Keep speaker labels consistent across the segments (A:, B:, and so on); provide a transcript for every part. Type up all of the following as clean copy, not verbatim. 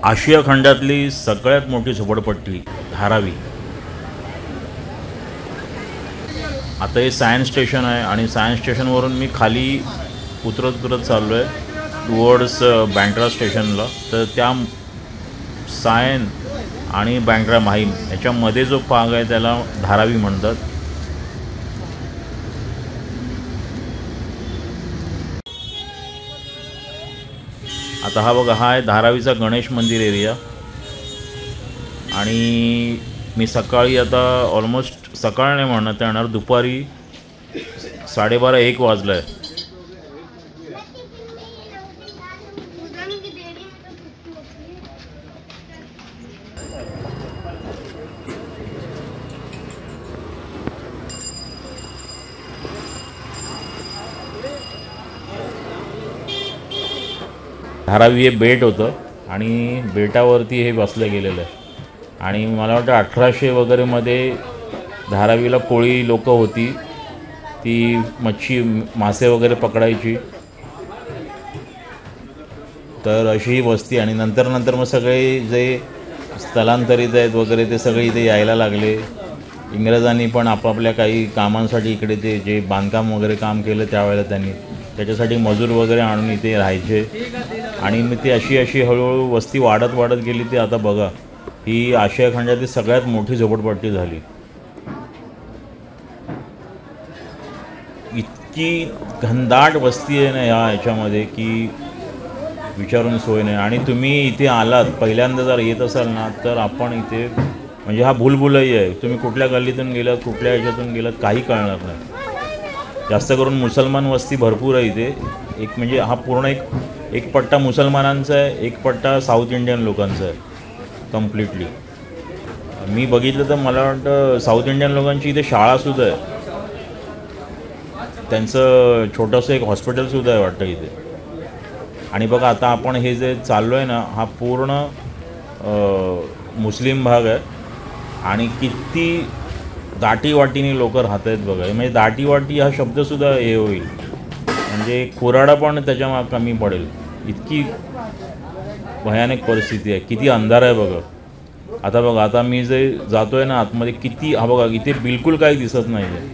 A: आशिया खंडातली सगळ्यात मोठी झोपडपट्टी धारावी। आता हे सायन्स स्टेशन आहे आणि सायन्स स्टेशनवरून मी खाली उतरत चाललो आहे टुवर्ड्स बँड्रा स्टेशनला। तर त्या सायन आणि बँड्रा माहीम याच्यामध्ये जो भाग आहे त्याला धारावी म्हणतात। आता हा बघा, हा आहे धारावीचा गणेश मंदिर एरिया। आणि मी सकाळी आता ऑलमोस्ट सकाळ नाही म्हणत येणार, दुपारी 12:30-1 वाजलं आहे। धारावी हे बेट होतं आणि बेटावरती हे बसलं गेलेलं आहे। आणि मला वाटतं 1800 वगैरे मध्ये धारावीला कोळी लोक होती, ती मासे वगैरे पकडायची। तर अशी ही वस्ती। आणि नंतर मग सगळे जे स्थलांतरित आहेत वगैरे ते सगळे इथे यायला लागले। इंग्रजांनी पण आपापल्या काही कामांसाठी इकडे ते जे बांधकाम वगैरे काम केलं त्यावेळेला त्यांनी त्याच्यासाठी मजूर वगैरे आणून इथे राहायचे। आणि मग ती अशी हळूहळू वस्ती वाढत गेली। ती आता बघा, ही आशिया खंडातली सगळ्यात मोठी झोपडपट्टी झाली। इतकी घनदाट वस्ती आहे ना ह्याच्यामध्ये की विचारून सोय नाही। आणि तुम्ही इथे आलात पहिल्यांदा जर येत असाल ना, तर आपण इथे म्हणजे हा भूलभुलैया आहे। तुम्ही कुठल्या गल्लीतून गेलात, कुठल्या ह्याच्यातून गेलात, काही कळणार नाही। जास्त करून मुसलमान वस्ती भरपूर आहे इथे। एक म्हणजे हा पूर्ण एक पट्टा मुसलमानांचा आहे, एक पट्टा साऊथ इंडियन लोकांचा आहे कम्प्लिटली। मी बघितलं तर मला वाटतं साऊथ इंडियन लोकांची इथे शाळासुद्धा आहे, त्यांचं छोटंसं एक हॉस्पिटलसुद्धा आहे वाटतं इथे। आणि बघा, आता आपण हे जे चाललो आहे ना, हा पूर्ण मुस्लिम भाग आहे। आणि किती दाटीवाटीने लोक राहत आहेत बघा। म्हणजे दाटीवाटी हा शब्दसुद्धा हे होईल, म्हणजे खुराडा पण त्याच्या कमी पडेल, इतकी भयानक परिस्थिती आहे। किती अंधार आहे बघा। आता बघा, आता मी जे जातो आहे ना आतमध्ये, किती हा बघा, इथे बिलकुल काही दिसत नाही आहे।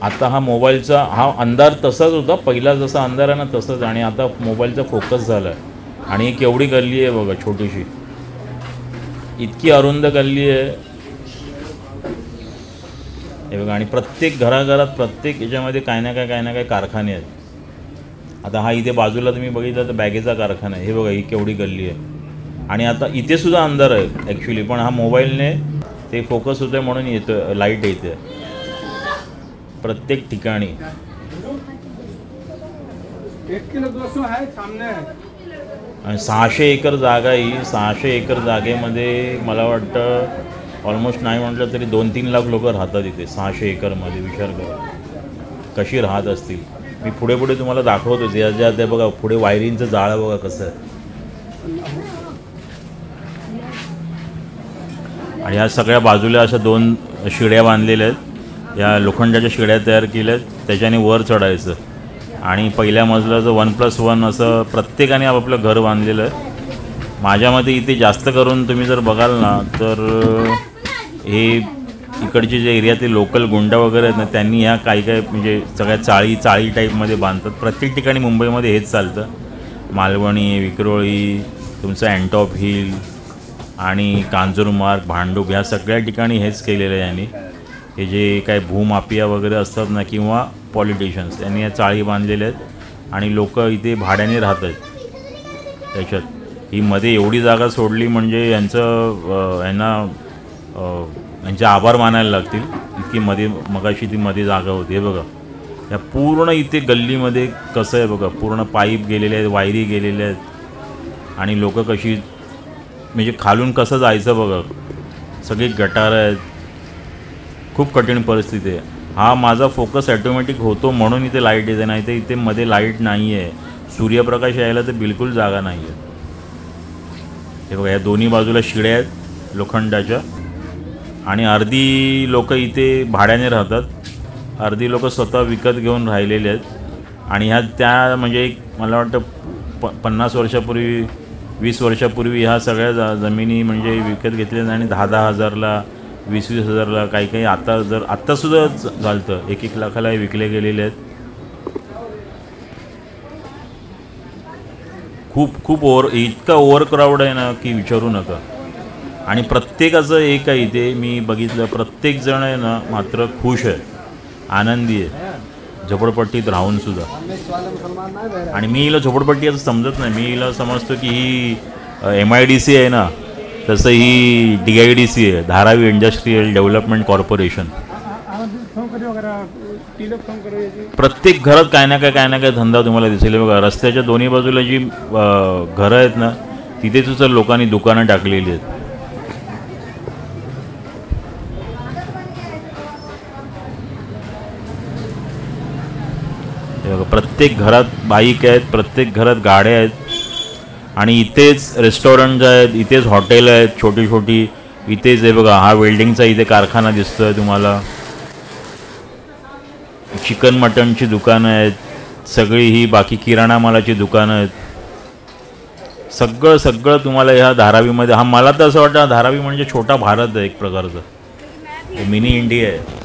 A: आता हा मोबाईलचा हा अंधार तसाच होता, पहिला जसा अंधार आहे ना तसंच। आणि आता मोबाईलचा फोकस झाला आहे। आणि एक केवढी गल्ली आहे बघा, छोटीशी, इतकी अरुंद गल्ली आहे हे बघा। आणि प्रत्येक घराघरात प्रत्येक याच्यामध्ये काही ना काही कारखाने आहेत। आता हा इथे बाजूला तुम्ही बघितलं तर बॅगेचा कारखाना आहे, हे बघा, ही केवढी गल्ली आहे। आणि आता इथे सुद्धा अंधार आहे ॲक्च्युली, पण हा मोबाईलने ते फोकस होतं म्हणून येतं, लाईट येते प्रत्येक ठिकाणी।
B: 1 किलो 200 आहे सामने।
A: आणि 600 एकर जागा ही 600 एकर जागेमध्ये मला वाटतं ऑलमोस्ट नाही म्हटलं तरी 2-3 लाख लोक राहतात इथे 600 एकरमध्ये। विचार करा कशी राहत असतील। मी पुढे तुम्हाला दाखवतो ज्या ते बघा, पुढे वायरिंगचं जाळं बघा कसं आहे। आणि ह्या सगळ्या बाजूला अशा 2 शिड्या बांधलेल्या आहेत, या लोखंडाच्या शिड्या तयार केल्या आहेत, त्याच्याने वर चढायचं। आणि पहिल्या मजल्याचं 1+1 असं प्रत्येकाने आपापलं घर बांधलेलं आहे। माझ्या मते इथे जास्त करून तुम्ही जर बघाल ना, तर हे इकडचे जे एरियातले लोकल गुंडा वगैरे आहेत ना, त्यांनी ह्या काही म्हणजे सगळ्या चाळी टाईपमध्ये बांधतात। प्रत्येक ठिकाणी मुंबईमध्ये हेच चालतं, मालवणी, विक्रोळी, तुमचं अँटॉप हिल आणि कांजूरमार्ग, भांडूप, ह्या सगळ्या ठिकाणी हेच केलेलं आहे यांनी। हे जे काय भूमाफिया वगैरे असतात ना, किंवा पॉलिटिशियन्स, यांनी या चाळी बांधलेल्या आहेत आणि लोक इथे भाड्याने राहत आहेत त्याच्यात। ही मध्ये एवढी जागा सोडली म्हणजे यांचे आभार मानायला लागतील, इतकी मध्ये मगाशी ती मध्ये जागा होती। हे बघा, या पूर्ण इथे गल्लीमध्ये कसं आहे बघा, पूर्ण पाईप गेलेले आहेत, वायरी गेलेल्या आहेत। आणि लोक कशी म्हणजे खालून कसं जायचं बघा, सगळी गटार आहेत, खूप कठीण परिस्थिती आहे। हा माझा फोकस ॲटोमॅटिक होतो म्हणून इथे लाईट येते, नाही तर इथे मध्ये लाईट नाही आहे, सूर्यप्रकाश यायला तर बिलकुल जागा नाही आहे। हे बघा, या दोन्ही बाजूला शिड्या आहेत लोखंडाच्या। आणि अर्धी लोक इथे भाड्याने राहतात, अर्धी लोक स्वतः विकत घेऊन राहिलेले आहेत। आणि ह्या त्या म्हणजे एक मला वाटतं 50 वर्षापूर्वी 20 वर्षापूर्वी ह्या सगळ्या जमिनी म्हणजे विकत घेतल्या आणि 10-10 हजारला 20-20 हजारला काही काही आत्तासुद्धा चालतं 1-1 लाखाला विकले गेलेले आहेत. खूप इतका ओव्हर क्राऊड आहे ना की विचारू नका. आणि प्रत्येकाचं एक आहे इथे मी बघितलं, प्रत्येकजण आहे ना मात्र खुश आहे, आनंदी आहे झोपडपट्टीत राहूनसुद्धा. आणि मी हिला झोपडपट्टी असं समजत नाही, मी हिला समजतो की ही MIDC आहे ना, तसं ही DIDC आहे, धारावी इंडस्ट्रियल डेव्हलपमेंट कॉर्पोरेशन. प्रत्येक घरात काय ना काय धंदा तुम्हाला दिसेल. बघा रस्त्याच्या दोन्ही बाजूला जी घरं आहेत ना तिथेच लोकांनी दुकानं टाकलेली आहेत. प्रत्येक घरात बाईक आहेत, प्रत्येक घरात गाड्या आहेत. आणि इथेच रेस्टॉरंट आहेत, इथेच हॉटेल आहेत छोटी छोटी. इथेच आहे बघा हा वेल्डिंगचा इथे कारखाना दिसतोय तुम्हाला. चिकन मटनची दुकानं आहेत सगळी, ही बाकी किराणा मालाची दुकानं आहेत. सगळं तुम्हाला ह्या धारावीमध्ये. मला तर असं वाटतं धारावी म्हणजे छोटा भारत आहे एक प्रकारचा, मिनी इंडिया आहे.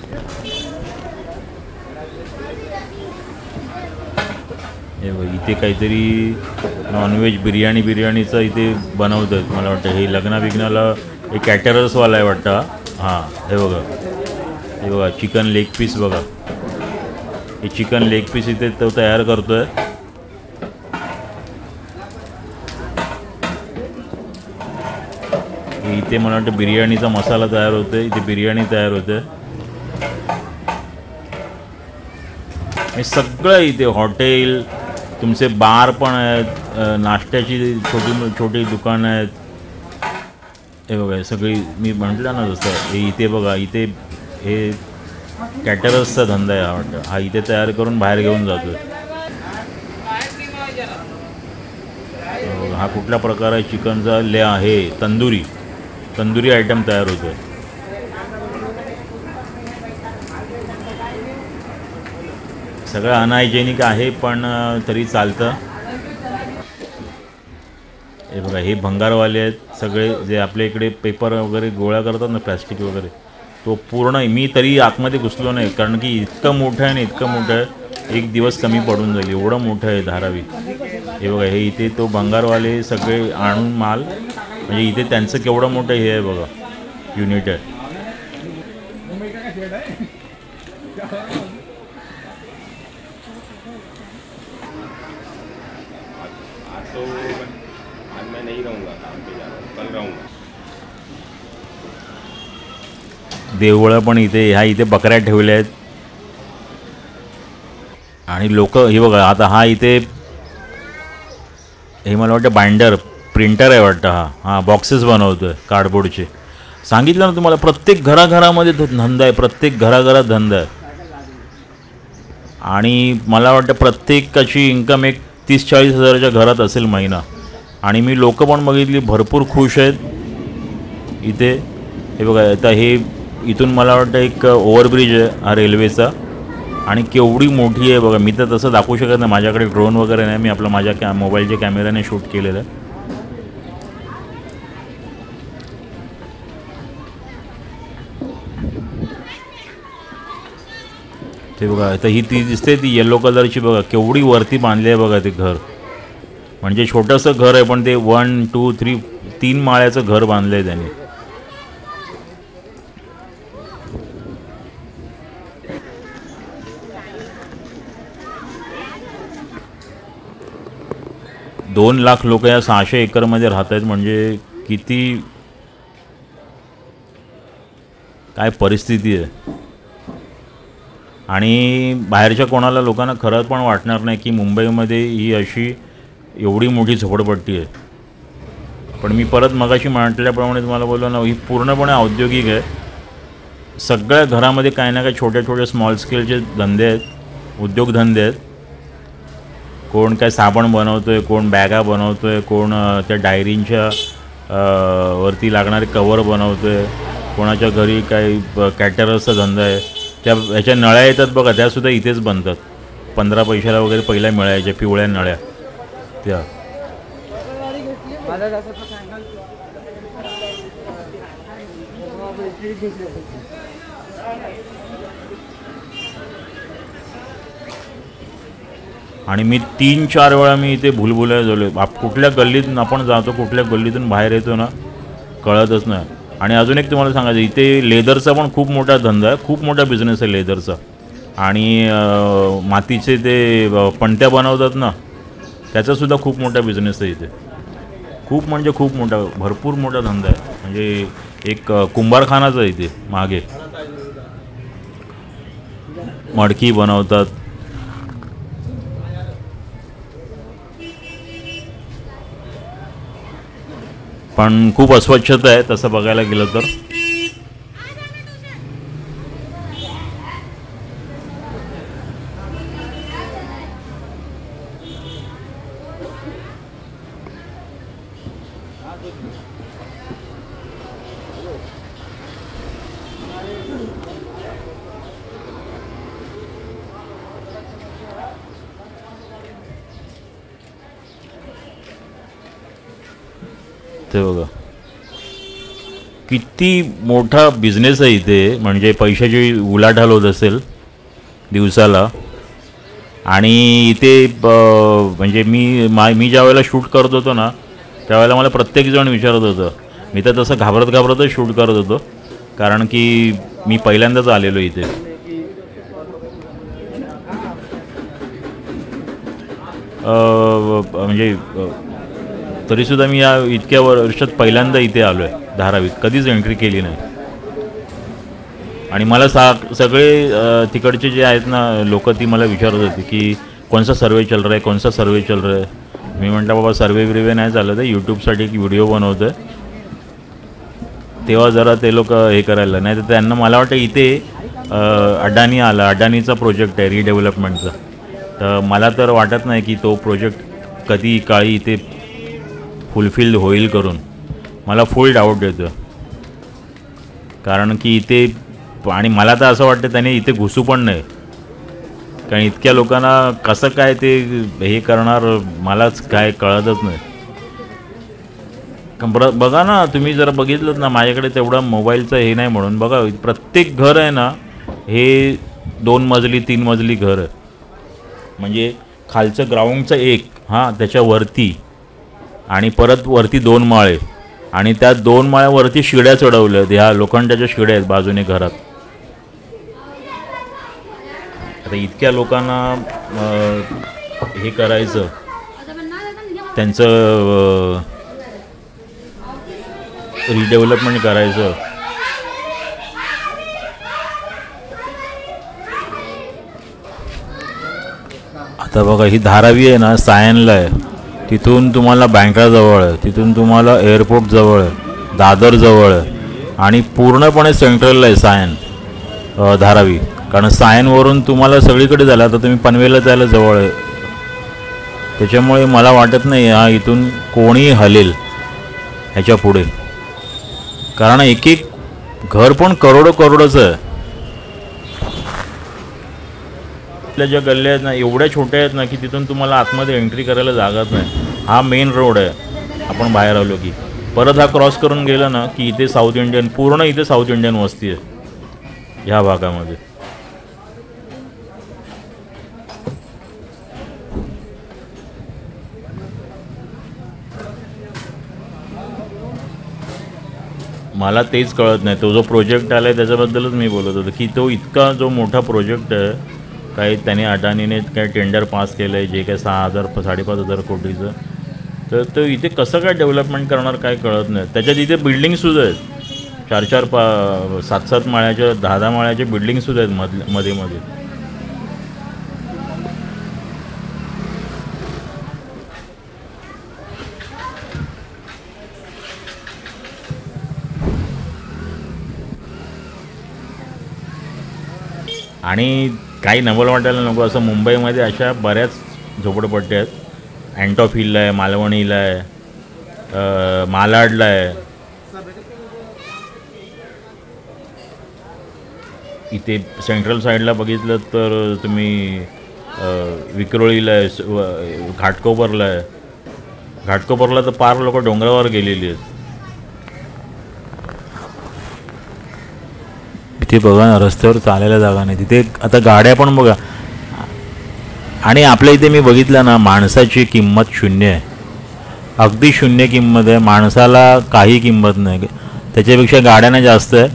A: इथे काहीतरी नॉनव्हेज बिर्याणीचं इथे बनवत आहेत मला वाटतं. हे लग्नाबिग्नाला हे कॅटरर्सवाला आहे वाटतं. हां हे बघा चिकन लेग पीस बघा, हे चिकन लेग पीस इथे तो तयार करतोय. इथे मला वाटतं बिर्याणीचा मसाला तयार होतोय, इथे बिर्याणी तयार होते. हे सगळं इथे हॉटेल, तुमचे बार पण आहेत, नाश्त्याची छोटी दुकानं आहेत. हे बघा सगळी मी म्हटलं ना जसं हे इथे बघा, इथे हे कॅटरर्सचा धंदा आहे हा वाटतं. हा इथे तयार करून बाहेर घेऊन जातो. हा कुठला प्रकार आहे चिकनचा? आहे तंदुरी आयटम तयार होतो. सगळं अनहायजेनिक आहे पण तरी चालतं. हे बघा हे भंगारवाले आहेत सगळे, जे आपल्या इकडे पेपर वगैरे गोळा करतात ना, प्लॅस्टिक वगैरे, तो पूर्ण. मी तरी आतमध्ये घुसलो नाही कारण की इतकं मोठं आहे ना, इतकं मोठं आहे, एक दिवस कमी पडून जाईल एवढं मोठं आहे धारावी. हे बघा हे इथे तो भंगारवाले सगळे आणून माल, म्हणजे इथे त्यांचं केवढं मोठं हे आहे बघा, युनिट आहे. देवळं पण इथे बकऱ्या ठेवल्या आहेत. आणि लोक हे बघा आता हा इथे हे मला वाटतं बाइंडर प्रिंटर आहे वाटतं. हा बॉक्सेस बनवतोय कार्डबोर्डचे. सांगितलं ना तुम्हाला, प्रत्येक घराघरामध्ये धंदा आहे, प्रत्येक घराघरात धंदा आहे. आणि मला वाटतं प्रत्येकाची इन्कम एक 30-40 हजाराच्या घरात असेल महिना. आणि मी लोक पण बघितली भरपूर खुश आहेत इथे. हे बघा आता हे इथून मला वाटतं एक ओव्हरब्रिज आहे हा रेल्वेचा, आणि केवढी मोठी आहे बघा. मी तर तसं दाखवू शकत नाही, माझ्याकडे ड्रोन वगैरे नाही, मी आपलं माझ्या मोबाईलच्या कॅमेऱ्याने शूट केलेलं आहे. ते बघा आता ही ती दिसते ती येलो कलरची बघा, केवढी वरती बांधली आहे बघा ते घर. म्हणजे छोटंसं घर आहे पण ते 1, 2, 3 माळ्याचं घर बांधलं आहे त्यांनी. $2 लाख लोक या 600 एकरमध्ये राहत आहेत. म्हणजे किती काय परिस्थिती आहे. आणि बाहेरच्या कोणाला लोकांना खरं पण वाटणार नाही की मुंबईमध्ये ही अशी एवढी मोठी झोपडपट्टी आहे. पण मी परत मगाशी म्हटल्याप्रमाणे तुम्हाला बोललो ना, ही पूर्णपणे औद्योगिक आहे. सगळ्या घरामध्ये काही ना काही छोटे छोटे स्मॉल स्केलचे धंदे आहेत, उद्योगधंदे आहेत. कोण काय साबण बनवतोय, कोण बॅगा बनवतोय, कोण त्या डायरींच्या वरती लागणारे कवर बनवतोय, कोणाच्या घरी काही कॅटरर्सचा धंदा आहे. ह्याच्या नळ्या येतात बघा, त्यासुद्धा इथेच बनतात. 15 पैशाला वगैरे पहिल्या मिळायच्या पिवळ्या नळ्या त्या. आणि मी 3-4 वेळा मी इथे भुलभुलया झालो. कुठल्या गल्लीतून आपण जातो, कुठल्या गल्लीतून बाहेर येतो ना कळतच नाही. आणि अजून एक तुम्हाला सांगायचं, इथे लेदरचा पण खूप मोठा धंदा आहे, खूप मोठा बिझनेस आहे लेदरचा. आणि मातीचे ते पणत्या बनवतात ना, त्याचासुद्धा खूप मोठा बिझनेस आहे इथे. खूप म्हणजे खूप मोठा, भरपूर मोठा धंदा आहे. म्हणजे एक कुंभारखानाच आहे इथे मागे. मडकी बनवतात. पण खूप अस्वच्छता आहे तसं बघायला गेलं तर. ते बघा किती मोठा बिझनेस आहे इथे. म्हणजे पैशाची उलाढाल होत असेल दिवसाला. आणि इथे म्हणजे मी ज्या वेळेला शूट करत होतो ना, त्यावेळेला मला प्रत्येकजण विचारत होतं. मी तर तसं घाबरतच शूट करत होतो, कारण की मी पहिल्यांदाच आलेलो इथे. म्हणजे तरीसुद्धा मी या इतक्या वर्षात पहिल्यांदा इथे आलो आहे धारावीत. कधीच एंट्री केली नाही. आणि मला सगळे तिकडचे जे आहेत ना लोक, ती मला विचारत होती की कोणसा सर्वे चल रहा है, कोणसा सर्वे चल रहा है. मी म्हटलं बाबा सर्वे बिर्वे नाही चालत आहे, यूट्यूबसाठी एक व्हिडिओ बनवतो आहे. तेव्हा जरा ते लोक हे करायला नाही तर त्यांना, मला वाटतं इथे अडाणी आला, अडाणीचा प्रोजेक्ट आहे रिडेव्हलपमेंटचा. तर मला तर वाटत नाही की तो प्रोजेक्ट कधी काळी इथे फुलफिल होईल करून. मला फुल डाऊट येतो, कारण की इथे, आणि मला तर असं वाटतं त्याने इथे घुसू पण नाही, कारण इतक्या लोकांना कसं काय ते हे करणार मलाच काय कळतच नाही. बघा ना तुम्ही जर बघितलं ना, माझ्याकडे तेवढा मोबाईलचं हे नाही म्हणून बघा, प्रत्येक घर आहे ना हे 2 मजली 3 मजली घर आहे. म्हणजे खालचं ग्राउंडचं एक, हां त्याच्यावरती, आणि परत वरती 2 माळे, आणि त्या 2 माळ्यावरती शिड्या चढवल्या आहेत. ह्या लोखंडाच्या शिड्या आहेत बाजूने घरात. आता इतक्या लोकांना हे करायचं, त्यांचं रिडेव्हलपमेंट करायचं. आता बघा ही धारावी आहे ना, सायनला आहे. तिथून तुम्हाला बँड्रा जवळ आहे, तिथून तुम्हाला एअरपोर्ट जवळ आहे, दादर जवळ आहे, आणि पूर्णपणे सेंट्रलला आहे सायन धारावी. कारण सायनवरून तुम्हाला सगळीकडे झालं. आता तुम्ही पनवेलला जायला जवळ आहे. त्याच्यामुळे मला वाटत नाही हा इथून कोणी हलेल ह्याच्या पुढे, कारण एक एक घर पण करोडोचं आहे. आपल्या ज्या गल्ल्या आहेत ना एवढ्या छोट्या आहेत ना की तिथून तुम्हाला आतमध्ये एंट्री करायला जागाच नाही. हा मेन रोड आहे. आपण बाहेर आलो की परत हा क्रॉस करून गेला ना की इथे साऊथ इंडियन, पूर्ण इथे साऊथ इंडियन वस्ती आहे ह्या भागामध्ये. मला तेच कळत नाही. तो जो प्रोजेक्ट आला आहे त्याच्याबद्दलच मी बोलत होतो की तो इतका जो मोठा प्रोजेक्ट आहे, काही त्याने अडाणीने काय टेंडर पास केलं आहे जे काय 6,000-5,500 कोटीचं, तर तो इथे कसं काय डेव्हलपमेंट करणार काय कळत नाही. त्याच्यात इथे बिल्डिंगसुद्धा आहेत, 4-4 7-7 माळ्याच्या 10-10 माळ्याचे बिल्डिंगसुद्धा आहेत मध्ये. आणि काही नवल वाटायला नको, असं मुंबईमध्ये अशा बऱ्याच झोपडपट्ट्या आहेत. अँटॉप हिलला आहे, मालवणीला आहे, मालाडला आहे. इथे सेंट्रल साईडला बघितलं तर तुम्ही विक्रोळीला आहे, घाटकोपरला आहे. घाटकोपरला तर पार लोक डोंगरावर गेलेली आहेत. तिथे बघा ना, रस्त्यावर चालायला जागा नाही तिथे. आता गाड्या पण बघा. आणि आपल्या इथे मी बघितलं ना, माणसाची किंमत शून्य आहे, अगदी शून्य किंमत आहे. माणसाला काही किंमत नाही, त्याच्यापेक्षा गाड्यांना जास्त आहे.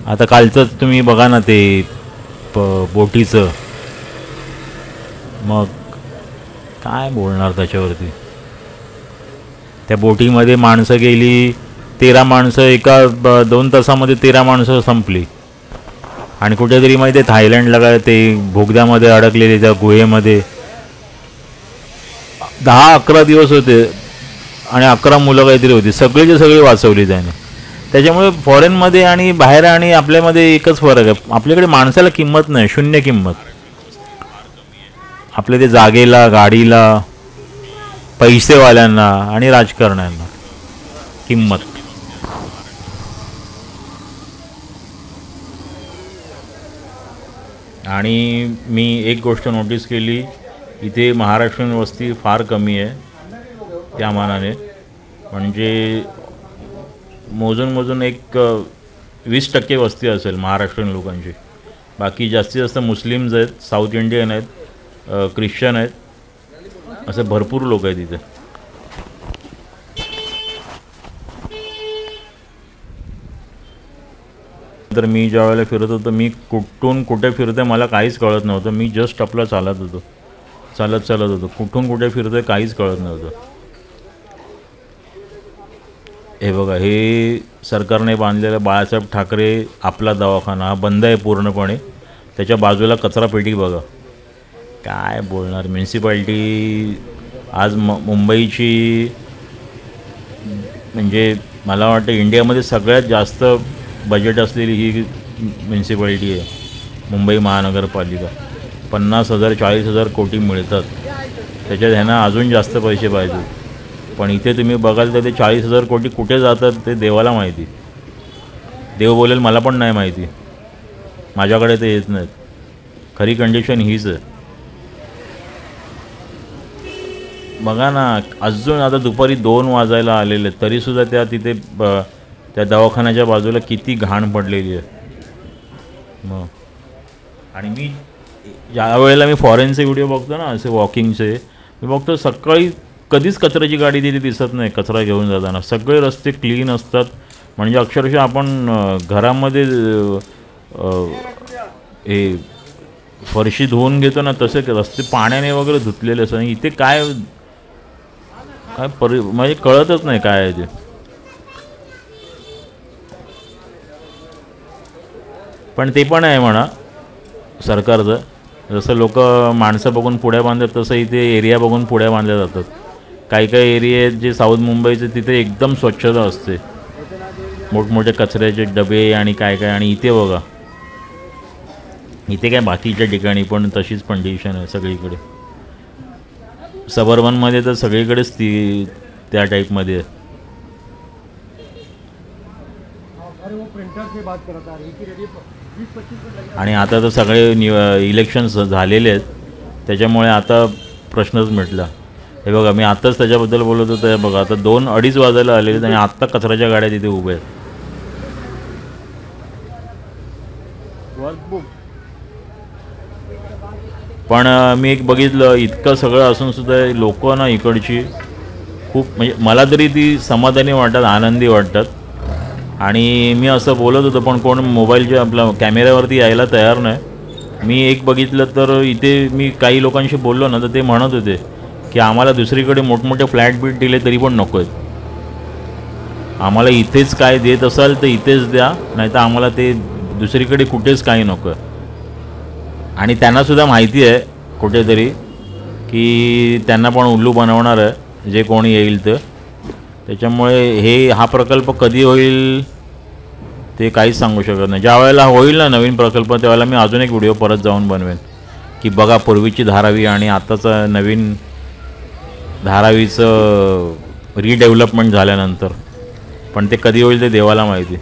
A: आता कालचंच तुम्ही बघा ना ते बोटीचं, मग काय बोलणार त्याच्यावरती. त्या बोटीमध्ये माणसं गेली, 13 माणसं एका 2 तासामध्ये 13 माणसं संपली. आणि कुठेतरी माहिती आहे थायलंडला काय ते बोगद्यामध्ये अडकलेले त्या गुहेमध्ये 10-11 दिवस होते आणि 11 मुलं काहीतरी होती, सगळीची सगळी वाचवली त्याने. त्याच्यामुळे फॉरेनमध्ये आणि बाहेर आणि आपल्यामध्ये एकच फरक आहे, आपल्याकडे माणसाला किंमत नाही, शून्य किंमत. आपल्या ते जागेला, गाडीला, पैसेवाल्यांना आणि राजकारण्यांना किंमत. आणि मी एक गोष्ट नोटीस केली, इथे महाराष्ट्रीयन वस्ती फार कमी आहे त्या मानाने. म्हणजे मोजून एक 20% वस्ती असेल महाराष्ट्रीयन लोकांची. बाकी जास्तीत जास्त मुस्लिम्स आहेत, साऊथ इंडियन आहेत, ख्रिश्चन आहेत, असे भरपूर लोक आहेत इथे. तर मी ज्या वेळेला फिरत होतो, मी कुठून कुठे फिरते मला काहीच कळत नव्हतं. मी जस्ट आपलं चालत होतो, कुठून कुठे फिरतोय काहीच कळत नव्हतं. हे बघा, हे सरकारने बांधलेलं बाळासाहेब ठाकरे आपला दवाखाना हा बंद आहे पूर्णपणे. त्याच्या बाजूला कचरापेटी बघा. काय बोलणार. म्युन्सिपाल्टी आज मुंबईची, म्हणजे मला वाटतं इंडियामध्ये सगळ्यात जास्त बजेट असलेली ही म्युन्सिपाल्टी आहे, मुंबई महानगरपालिका. 50,000 40,000 कोटी मिळतात, त्याच्यात ह्यांना अजून जास्त पैसे पाहिजे. पण इथे तुम्ही बघाल तर ते 40,000 कोटी कुठे जातात ते देवाला माहिती. देव बोलेल मला पण नाही माहिती, माझ्याकडे ते येत नाहीत. खरी कंडिशन हीच आहे. बघा ना, अजून आता दुपारी 2 वाजायला आलेले तरीसुद्धा त्या तिथे त्या दवाखान्याच्या बाजूला किती घाण पडलेली आहे. मग आणि मी ज्या वेळेला मी फॉरेनचे व्हिडिओ बघतो ना, असे वॉकिंगचे, मी बघतो सकाळी कधीच कचऱ्याची गाडी तिथे दिसत नाही. कचरा घेऊन जाताना सगळे रस्ते क्लीन असतात. म्हणजे अक्षरशः आपण घरामध्ये हे फरशी धुवून घेतो ना, तसे रस्ते पाण्याने वगैरे धुतलेले असतात. इथे काय काय म्हणजे कळतच नाही काय आहे ते. पण ते पण आहे म्हणा सरकारचं, जसं लोक माणसं बघून पुढ्या बांधतात तसं इथे एरिया बघून पुढ्या बांधल्या जातात. काही एरिया आहेत जे साऊथ मुंबईचे, तिथे एकदम स्वच्छता असते, मोठमोठे कचऱ्याचे डबे आणि काय. आणि इथे बघा, इथे काय बाकीच्या ठिकाणी पण तशीच कंडिशन आहे सगळीकडे. सबर्बनमध्ये तर सगळीकडेच ती त्या टाईपमध्ये आहे. आणि आता तर सगळे इलेक्शन्स झालेले आहेत, त्याच्यामुळे आता प्रश्नच मिटला. हे बघा, मी आत्ताच त्याच्याबद्दल बोलत होतो. हे बघा, आता 2-2:30 वाजायला आलेले आहेत आणि आत्ता कचऱ्याच्या गाड्या तिथे उभ्या आहेत. पण मी एक बघितलं, इतकं सगळं असूनसुद्धा लोक ना इकडची खूप, म्हणजे मला तरी ती समाधानी वाटतात, आनंदी वाटतात. आणि मी असं बोलत होतो पण कोण मोबाईलच्या आपल्या कॅमेऱ्यावरती यायला तयार नाही. मी एक बघितलं तर इथे मी काही लोकांशी बोललो ना, तर ते म्हणत होते की आम्हाला दुसरीकडे मोठमोठे फ्लॅट बीट दिले तरी पण नको आहेत, आम्हाला इथेच काय देत असाल तर इथेच द्या, नाही तर आम्हाला ते दुसरीकडे कुठेच काही नको आहे. आणि त्यांनासुद्धा माहिती आहे कुठेतरी की त्यांना पण उल्लू बनवणार आहे जे कोणी येईल तर. त्याच्यामुळे हा प्रकल्प कधी होईल ते काहीच सांगू शकत नाही. ज्या वेळेला होईल ना नवीन प्रकल्प, त्यावेळेला मी अजून एक व्हिडिओ परत जाऊन बनवेन की बघा पूर्वीची धारावी आणि आत्ताचं नवीन धारावीचं रिडेव्हलपमेंट झाल्यानंतर. पण ते कधी होईल ते देवाला माहिती.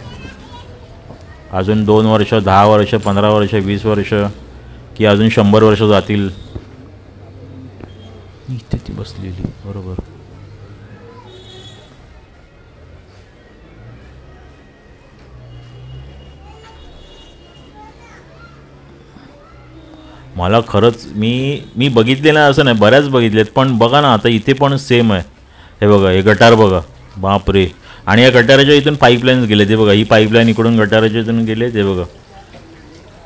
A: अजून 2 वर्ष, 10 वर्ष, 15 वर्ष, 20 वर्ष की अजून 100 वर्ष जातील. इथे ती बसलेली बरोबर. मला खरंच मी बघितले नाही असं नाही, बऱ्याच बघितलेत, पण बघा ना आता इथे पण सेम आहे. हे बघा, हे गटार बघा, बापरे. आणि या गटाराच्या इथून पाईपलाईन्स गेले, ते बघा, ही पाईपलाईन इकडून गटाराच्या इथून गेले, ते बघा,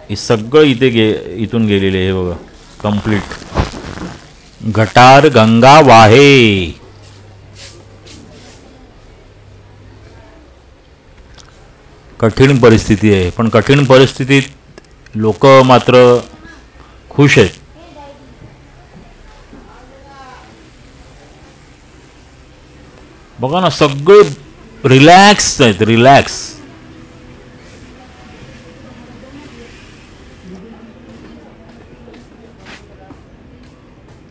A: हे सगळं इथे इथून गेलेले. हे बघा, कंप्लीट गटार गंगा वाहे. कठीण परिस्थिती आहे, पण कठीण परिस्थितीत लोक मात्र खुश आहेत. बघा ना, सगळे रिलॅक्स आहेत, रिलॅक्स.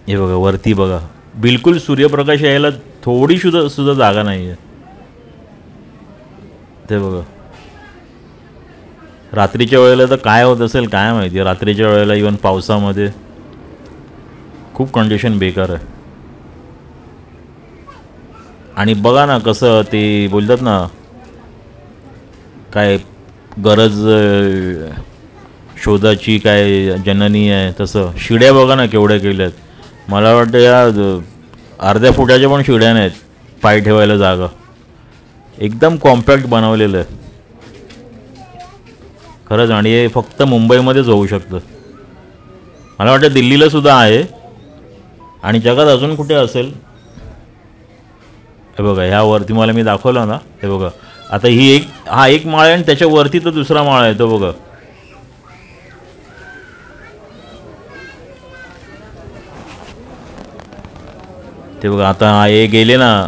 A: हे बघा, वरती बघा, बिलकुल सूर्यप्रकाश यायला थोडी सुद्धा जागा नाही आहे. ते बघा, रात्रीच्या वेळेला तर काय होत असेल काय माहिती. रात्रीच्या वेळेला इवन पावसामध्ये खूप कंडिशन बेकार आहे. आणि बघा ना कसं ते बोलतात ना, काय गरज शोधाची काय जननी आहे, तसं शिड्या बघा ना केवढ्या केल्यात. मला वाटतं या अर्ध्या फुटाच्या पण शिड्या नाहीत पाय ठेवायला जागा. एकदम कॉम्पॅक्ट बनवलेलं आहे खरंच. आणि हे फक्त मुंबईमध्येच होऊ शकतं. मला वाटतं दिल्लीला सुद्धा आहे आणि जगात अजून कुठे असेल. हे बघा, ह्यावरती मला मी दाखवलं ना, हे बघा, आता हा एक माळ आहे आणि त्याच्यावरती तर दुसरा माळ आहे, तो बघा. ते बघा, आता हे गेले ना,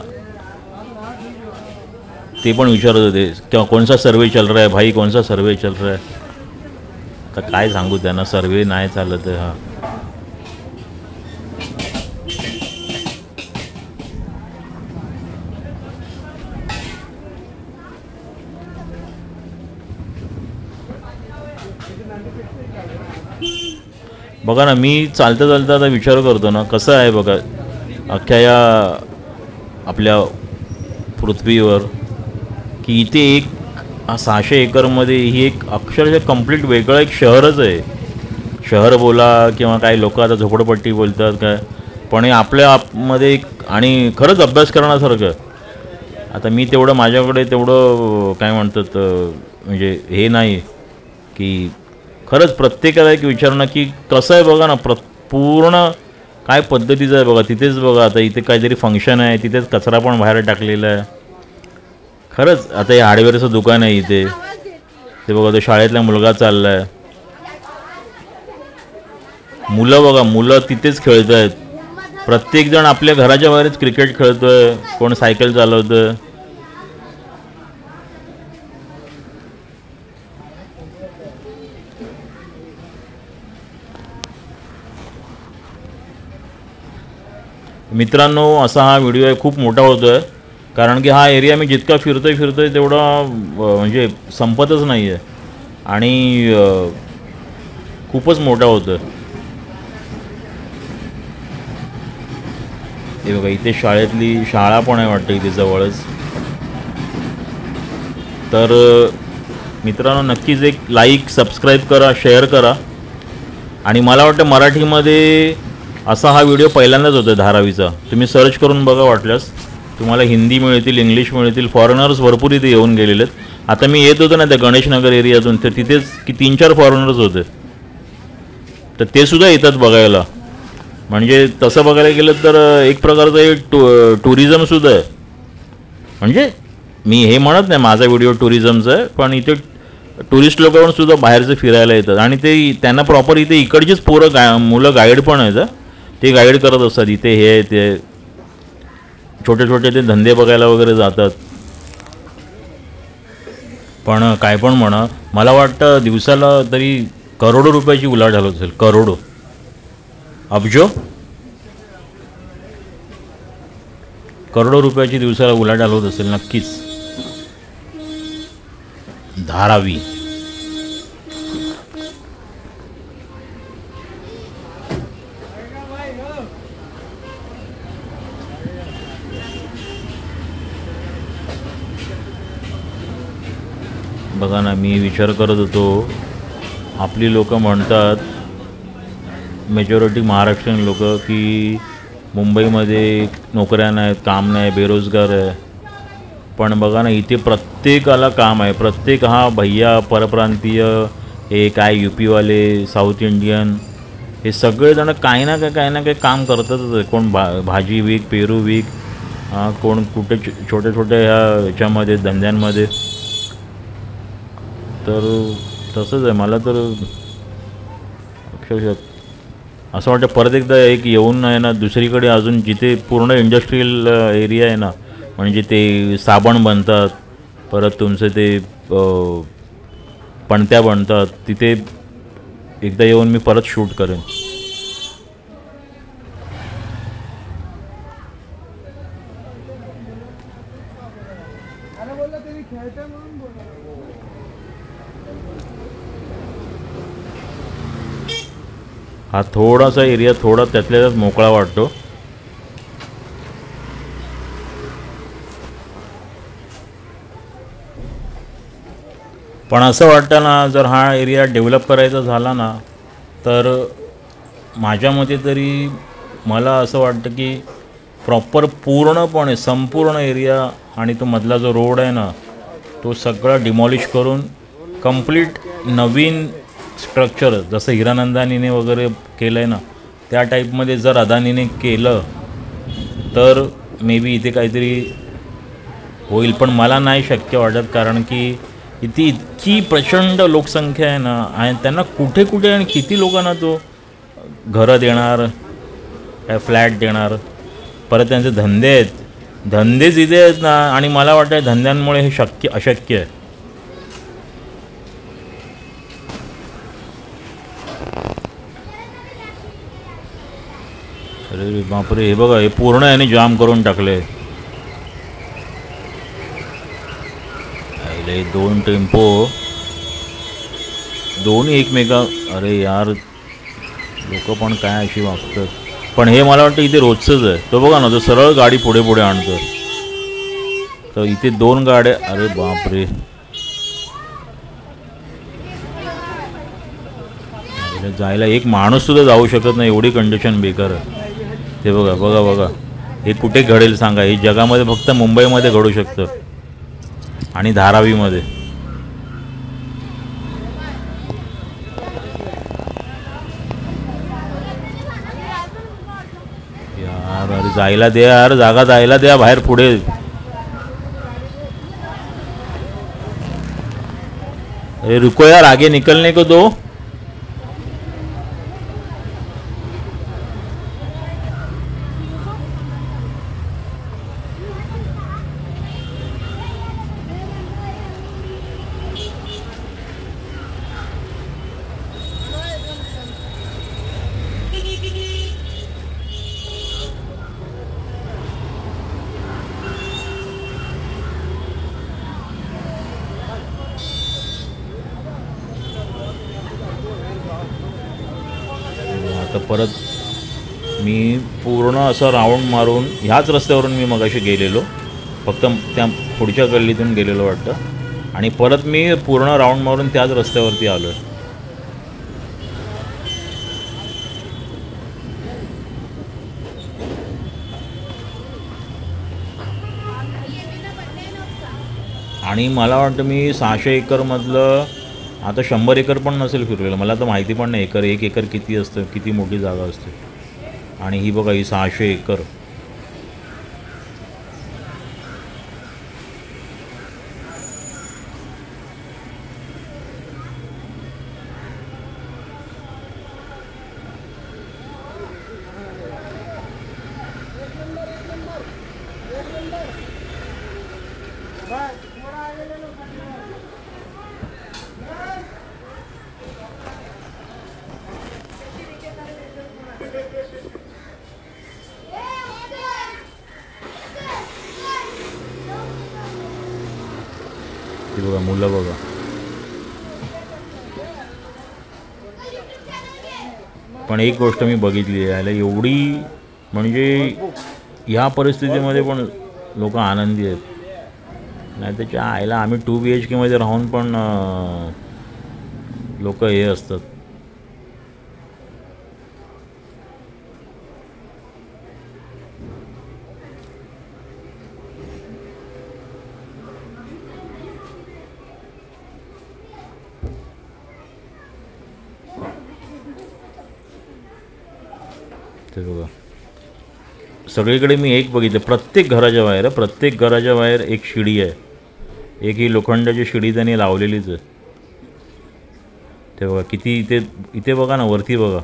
A: ते पण विचारत होते किंवा कोणसा सर्वे चल रहा है भाई, कोणसा सर्वे चल रहा है. आता काय सांगू त्यांना, सर्वे नाही चालत आहे. हा, बघा ना, मी चालता चालता आता विचार करतो ना, कसं आहे बघा, अख्ख्या या आपल्या पृथ्वीवर की इथे एक 600 एकरमध्ये ही एक अक्षरशः कंप्लीट वेगळं एक शहरच आहे. शहर बोला किंवा काही लोक आता झोपडपट्टी बोलतात काय, पण हे आपल्या आपमध्ये एक आणि खरंच अभ्यास करण्यासारखं. आता मी तेवढं माझ्याकडे तेवढं काय म्हणतात म्हणजे हे नाही की खरंच प्रत्येकाला एक विचारणं की कसं आहे बघा ना, पूर्ण काय पद्धतीचं आहे बघा. तिथेच बघा, आता इथे काहीतरी फंक्शन आहे, तिथेच कचरा पण बाहेर टाकलेला आहे. खरंच आता हे हार्डवेअरचं दुकान आहे इथे, ते बघा, तो शाळेतला मुलगा चालला आहे. मुलं बघा, मुलं तिथेच खेळत आहेत. प्रत्येकजण आपल्या घराच्या बाहेरच क्रिकेट खेळतोय, कोण सायकल चालवतोय. मित्रांनो, असा हा व्हिडिओ आहे, खूप मोठा होतो आहे, कारण की हा एरिया मी जितका फिरतोय तेवढा म्हणजे संपतच नाही आहे आणि खूपच मोठा होतो आहे. हे बघा, इथे शाळा पण आहे वाटतं इथे जवळच. तर मित्रांनो, नक्कीच एक लाईक, सबस्क्राईब करा, शेअर करा. आणि मला वाटतं मराठीमध्ये असा हा व्हिडिओ पहिल्यांदाच होता धारावीचा. तुम्ही सर्च करून बघा, वाटल्यास तुम्हाला हिंदी मिळतील, इंग्लिश मिळतील. फॉरेनर्स भरपूर इथे येऊन गेलेले आहेत. आता मी येत होतो ना त्या गणेशनगर एरियातून, तर तिथेच 3-4 फॉरेनर्स होते, तर ते सुद्धा येतात बघायला. म्हणजे तसं बघायला गेलं तर एक प्रकारचं हे टुरिझमसुद्धा आहे. म्हणजे मी हे म्हणत नाही माझा व्हिडिओ टुरिझमचा आहे, पण इथे टुरिस्ट लोकांना सुद्धा बाहेरचं फिरायला येतात आणि ते त्यांना प्रॉपर इथे इकडचीच मुलं गाईड पण आहेत. ते गाईड करत असतात इथे, हे ते छोटे छोटे ते धंदे बघायला वगैरे जातात. पण काय पण म्हणा, मला वाटतं दिवसाला तरी करोडो रुपयाची उलाढाल होत असेल. करोडो, अब्जो, करोडो रुपयाची दिवसाला उलाढाल होत असेल नक्कीच. धारावी, बघा ना, मी विचार करत होतो, आपली लोक म्हणतात मेजॉरिटी महाराष्ट्रीयन लोक की मुंबईमध्ये नोकऱ्या नाहीत, काम नाही, बेरोजगार आहे. पण बघा ना, इथे प्रत्येकाला काम आहे. प्रत्येक हा भैया परप्रांतीय, हे काय UPवाले, साऊथ इंडियन, हे सगळेजण काही ना काही काम करतातच. कोण भाजी विक, पेरू विक, कोण कुठे छोट्या छोट्या ह्याच्यामध्ये धंद्यांमध्ये. तर तसंच आहे. मला तर अक्षरशः असं वाटतं परत एकदा एक येऊन आहे ना दुसरीकडे, अजून जिथे पूर्ण इंडस्ट्रीयल एरिया आहे ना, म्हणजे ते साबण बनतात, परत तुमचं ते पणत्या बनतात, तिथे एकदा येऊन मी परत शूट करेन. हा थोडासा एरिया थोडा त्यातल्या त्यात मोकळा वाटतो. पण असं वाटतं ना, जर हा एरिया डेव्हलप करायचा झाला ना, तर माझ्या मते तरी मला असं वाटतं की प्रॉपर पूर्णपणे संपूर्ण एरिया आणि तो मधला जो रोड आहे ना, तो सगळा डिमॉलिश करून कंप्लीट नवीन स्ट्रक्चर, जसं हिरानंदानीने वगैरे केलं आहे ना, त्या टाईपमध्ये जर अदानीने केलं तर मे बी इथे काहीतरी होईल. पण मला नाही शक्य वाटत, कारण की इथे इतकी प्रचंड लोकसंख्या आहे ना, आणि त्यांना कुठे कुठे आणि किती लोकांना तो घरं देणार, काय फ्लॅट देणार. परत त्यांचे धंदे आहेत, धंदेच इथे आहेत ना, आणि मला वाटतं धंद्यांमुळे हे अशक्य आहे. अरे बापरे, हे बघा, हे पूर्ण याने जाम करून टाकले. दोन टेम्पो दोन्ही एकमेका, अरे यार लोक पण काय अशी वागतात. पण हे मला वाटतं इथे रोजचंच आहे. तो बघा ना, तो सरळ गाडी पुढे पुढे आणतो. तर इथे दोन गाड्या, अरे बापरे, जायला एक माणूस सुद्धा जाऊ शकत नाही, एवढी कंडिशन बेकार आहे. ते बघा बघा बघा, हे कुठे घडेल सांगा. हे जगामध्ये फक्त मुंबईमध्ये घडू शकतं आणि धारावीमध्ये. यार अरे जायला द्या यार, जागा जायला द्या बाहेर पुढे. अरे रुको यार, आगे निकलने को दो. परत मी पूर्ण असं राऊंड मारून ह्याच रस्त्यावरून मी मगाशी गेलेलो, फक्त त्या पुढच्या गल्लीतून गेलेलो वाटतं, आणि परत मी पूर्ण राऊंड मारून त्याच रस्त्यावरती आलो आहे. आणि मला वाटतं मी 600 एकरमधलं आता 100 एकर पण नसेल फिरलेलं. मला तर माहिती पण नाही एक एकर किती असतं, किती मोठी जागा असते. आणि ही बघा, ही 600 एकर. ती बघा मुलं बघा. पण एक गोष्ट मी बघितली आहे, याला एवढी म्हणजे ह्या परिस्थितीमध्ये पण लोक आनंदी आहेत. नाही त्याच्या आईला आम्ही 2 BHK मध्ये राहून पण लोक हे असतात. ते बघा सगळीकडे मी एक बघितलं, प्रत्येक घराच्या बाहेर एक शिडी आहे, एक ही लोखंडाची शिडी त्यांनी लावलेलीच आहे. ते बघा किती इथे बघा ना, वरती बघा.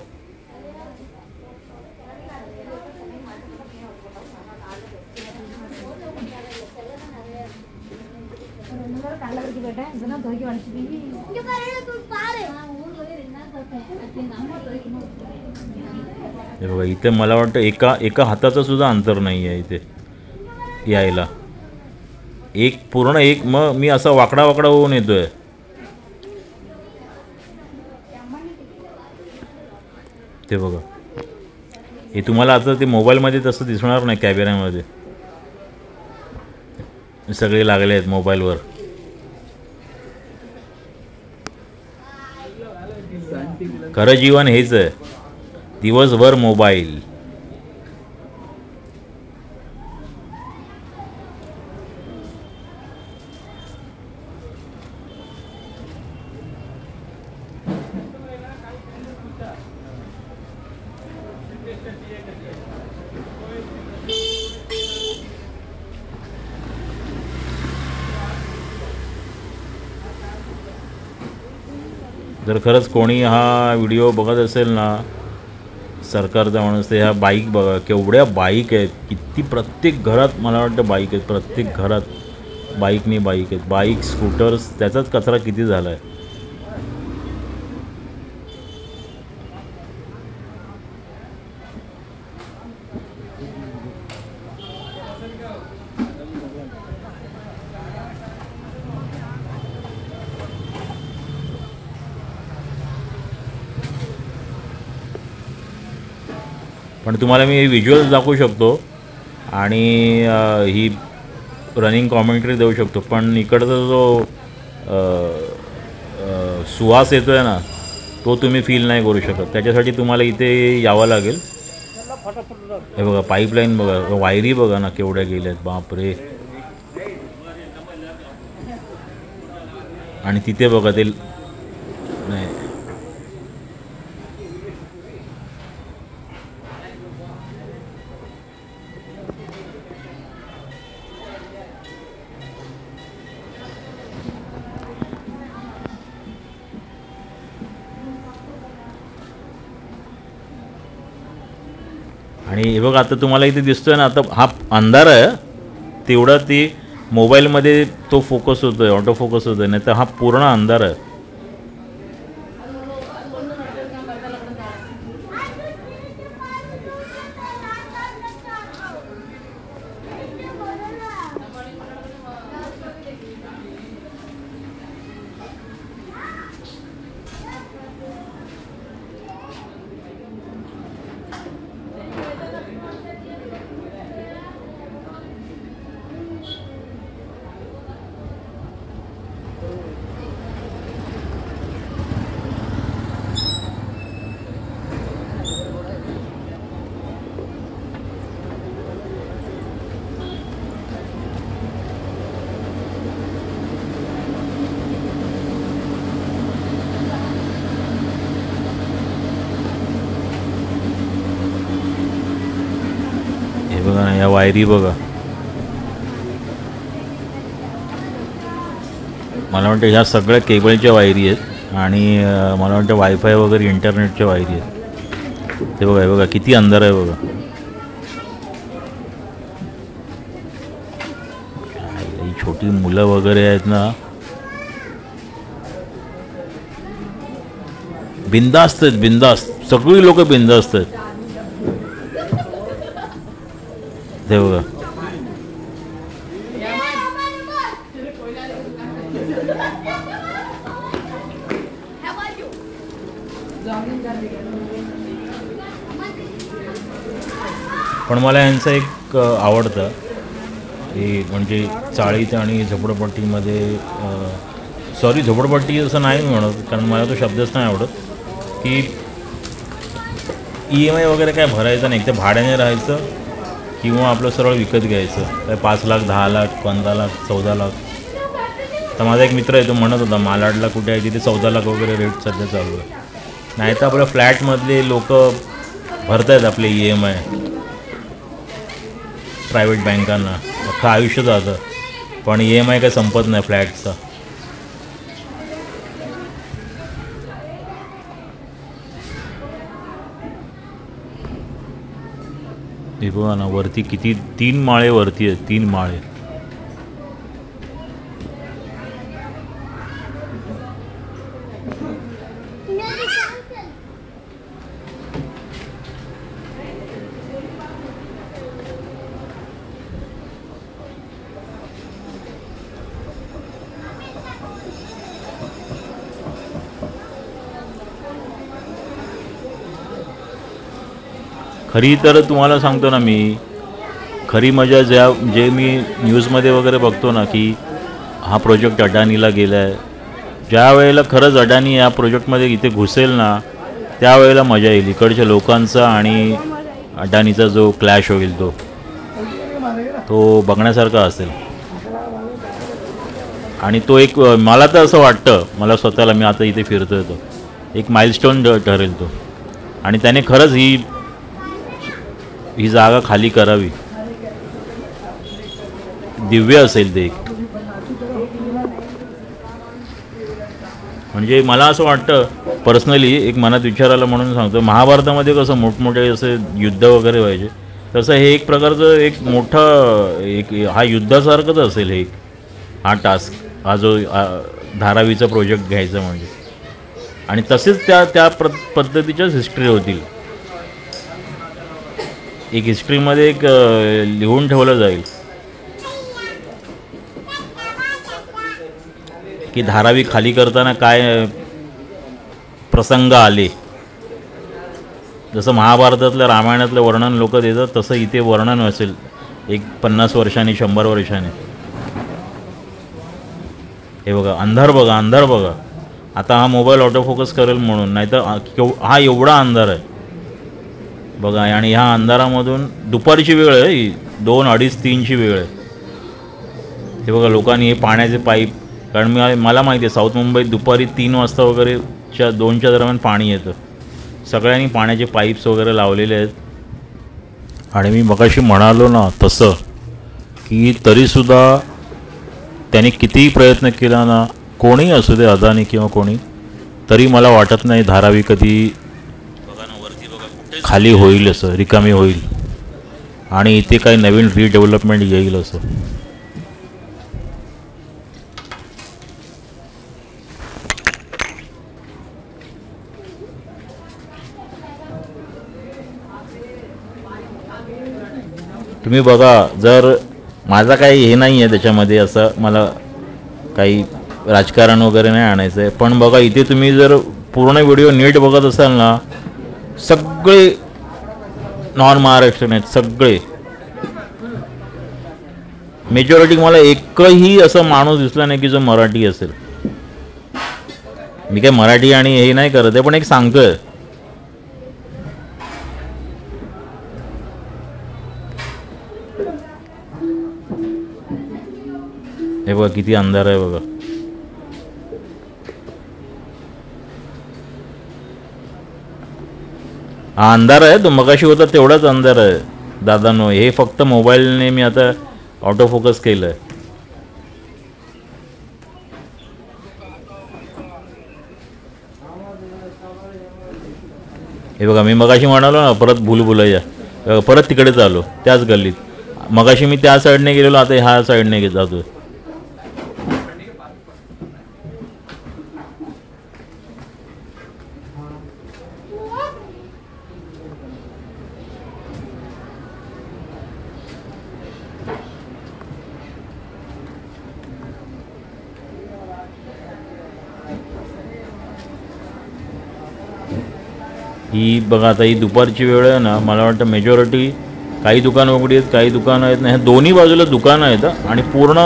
A: हे बघा इथे मला वाटतं एका हाताचं सुद्धा अंतर नाही आहे इथे यायला. मग मी असा वाकडा होऊन येतोय. ते बघा हे तुम्हाला आता ते मोबाईलमध्ये तसं दिसणार नाही, कॅमेऱ्यामध्ये सगळे लागले आहेत मोबाईलवर. खरं जीवन हेच आहे, दिवसभर मोबाईल. जर खरंच कोणी हा व्हिडिओ बघत असेल ना, सरकारचा माणूस, तर ह्या बाईक बघा केवढ्या बाईक आहेत, किती प्रत्येक घरात मला वाटतं बाईक आहेत, प्रत्येक घरात बाईक आहेत, बाईक स्कूटर्स, त्याचाच कचरा किती झाला आहे. पण तुम्हाला मी व्हिज्युअल्स दाखवू शकतो आणि ही रनिंग कॉमेंट्री देऊ शकतो, पण इकडचा जो सुवास येतो आहे ना, तो तुम्ही फील नाही करू शकत. त्याच्यासाठी तुम्हाला इथे यावं लागेल. हे बघा पाईपलाईन बघा, वायरी बघा ना केवढ्या गेल्या आहेत, बापरे. आणि तिथे बघा ते नाही, आणि हे बघा आता तुम्हाला इथे दिसतोय ना, आता हा अंधार आहे तेवढा ती मोबाईलमध्ये तो फोकस होतोय, ऑटो फोकस होतोय, नाही तर हा पूर्ण अंधार आहे. बघा ना या वायरी बघा, मला वाटतं ह्या सगळ्या केबलच्या वायरी आहेत आणि मला वाटतं वायफाय वगैरे इंटरनेटच्या वायरी आहेत. ते बघा, हे बघा किती अंधार आहे बघा. ही छोटी मुलं वगैरे आहेत ना, बिंदास्त आहेत, बिंदास्त, सगळी लोक बिंदास्त आहेत. ते बघा पण मला यांचं एक आवडतं हे, म्हणजे चाळीत आणि झोपडपट्टीमध्ये, सॉरी झोपडपट्टी असं नाही म्हणत कारण मला तो शब्दच नाही आवडत, की EMI वगैरे काय भरायचं नाही, तर भाड्याने राहायचं किंवा आपलं सरळ विकत घ्यायचं. काय 5 लाख 10 लाख 15 लाख 14 लाख. तर माझा एक मित्र आहे तो म्हणत होता मालाडला कुठे आहे तिथे 14 लाख वगैरे रेट सध्या चालू आहे. नाही तर आपल्या फ्लॅटमधले लोक भरतायत आपले EMI प्रायव्हेट बँकांना, अख्खं आयुष्य जातं, पण EMI काय संपत नाही फ्लॅटचा. हे बघा ना वरती किती, 3 माळे वरती आहेत, 3 माळे. खरी तर तुम्हाला सांगतो ना मी, खरी मजा जे मी न्यूजमध्ये वगैरे बघतो ना की हा प्रोजेक्ट अडानीला गेला आहे, ज्या वेळेला खरंच अडानी या प्रोजेक्टमध्ये इथे घुसेल ना त्यावेळेला मजा येईल. इकडच्या लोकांचा आणि अडानीचा जो क्लॅश होईल तो बघण्यासारखा असेल. आणि तो एक, मला तर असं वाटतं, मला स्वतःला, मी आता इथे फिरतोय, तो एक माइलस्टोन ठरेल तो. आणि त्याने खरंच ही जागा खाली करावी. दिव्य असेल ते एक. म्हणजे मला असं वाटतं पर्सनली, एक मनात विचारायला म्हणून सांगतो, महाभारतामध्ये कसं मोठमोठे असे युद्ध वगैरे व्हायचे, तसं हे एक प्रकारचं एक मोठं हा युद्धासारखंच असेल हे, हा टास्क, हा जो धारावीचा प्रोजेक्ट घ्यायचा म्हणजे. आणि तसेच त्या पद्धतीच्याच हिस्ट्री होतील. एक हिस्ट्रीमध्ये एक लिहून ठेवलं जाईल की धारावी खाली करताना काय प्रसंग आले. जसं महाभारतातलं, रामायणातलं वर्णन लोक देतात, तसं इथे वर्णन असेल एक 50 वर्षांनी, 100 वर्षांनी. हे बघा अंधार, बघा अंधार बघा. आता हा मोबाईल ऑटो फोकस करेल म्हणून, नाहीतर हा एवढा अंधार आहे बघा. आणि ह्या अंधारामधून दुपारची वेळ आहे, 2, 2:30, 3ची वेळ आहे. हे बघा लोकांनी हे पाण्याचे पाईप, कारण मला माहिती आहे साऊथ मुंबईत दुपारी 3 वाजता वगैरे 2च्या दरम्यान पाणी येतं. सगळ्यांनी पाण्याचे पाईप्स वगैरे लावलेले आहेत. आणि मी मगाशी म्हणालो ना तसं की तरीसुद्धा त्याने कितीही प्रयत्न केला ना, कोणी असू दे, अदानी किंवा कोणी, तरी मला वाटत नाही धारावी कधी खाली होईल, असं रिकामी होईल आणि इथे काही नवीन रिडेव्हलपमेंट येईल असं. तुम्ही बघा, जर माझा काही हे नाही आहे त्याच्यामध्ये, असं मला काही राजकारण वगैरे नाही आणायचं आहे, पण बघा इथे तुम्ही जर पूर्ण व्हिडिओ नीट बघत असाल ना, सगळे नॉन महाराष्ट्रीयन आहेत, सगळे. मेजॉरिटी मला एकही असं माणूस दिसला नाही की जो मराठी असेल. मी काय मराठी आणि हे नाही करत आहे, पण एक सांगतोय. हे बघा किती अंधार आहे बघा. हा अंधार आहे, तो मगाशी होता तेवढाच अंधार आहे दादांनो. हे फक्त मोबाईलने मी आता ऑटो फोकस केलं आहे. हे बघा मी मगाशी म्हणालो ना, परत भूलभुलैया, परत तिकडेच आलो त्याच गल्लीत. मगाशी मी त्या साईडने गेलेलो, आता ह्या साईडने जातोय. ही बघा आता ही दुपारची वेळ आहे ना, मला वाटतं मेजॉरिटी, काही दुकानं उघडी आहेत, काही दुकानं आहेत ना, ह्या दोन्ही बाजूला दुकानं आहेत. आणि पूर्ण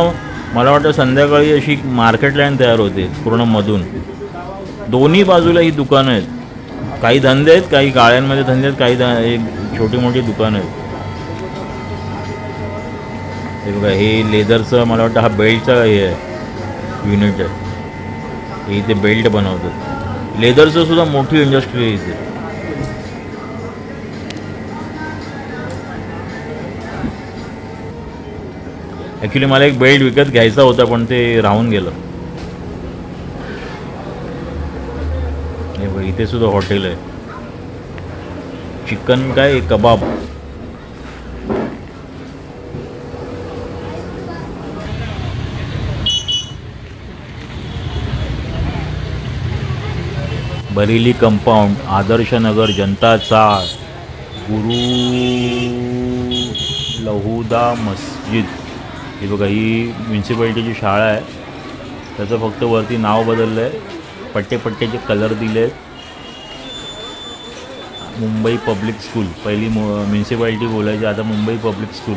A: मला वाटतं संध्याकाळी अशी मार्केट लाईन तयार होते पूर्ण मधून. दोन्ही बाजूला ही दुकानं आहेत. काही धंदे आहेत, काही गाळ्यांमध्ये धंदे आहेत, काही एक छोटी मोठी दुकानं आहेत. हे बघा हे लेदरचं, मला वाटतं हा बेल्टचा हे आहे, युनिट आहे. हे इथे बेल्ट बनवतात. लेदरचं सुद्धा मोठी इंडस्ट्री आहे इथे. ॲक्च्युली मला एक बेल्ट विकत घ्यायचा होता पण ते राहून गेलं. हे बघ इथे सुद्धा हॉटेल आहे. चिकन काय कबाब. बरेली कंपाऊंड, आदर्श नगर, जनता चाळ, गुरु लहुदा मस्जिद. ही बघा ही म्युन्सिपाल्टीची शाळा आहे. त्याचं फक्त वरती नाव बदललं आहे, पट्टे पट्ट्याचे कलर दिले आहेत. मुंबई पब्लिक स्कूल, पहिली म्युन्सिपाल्टी बोलायची, आता मुंबई पब्लिक स्कूल.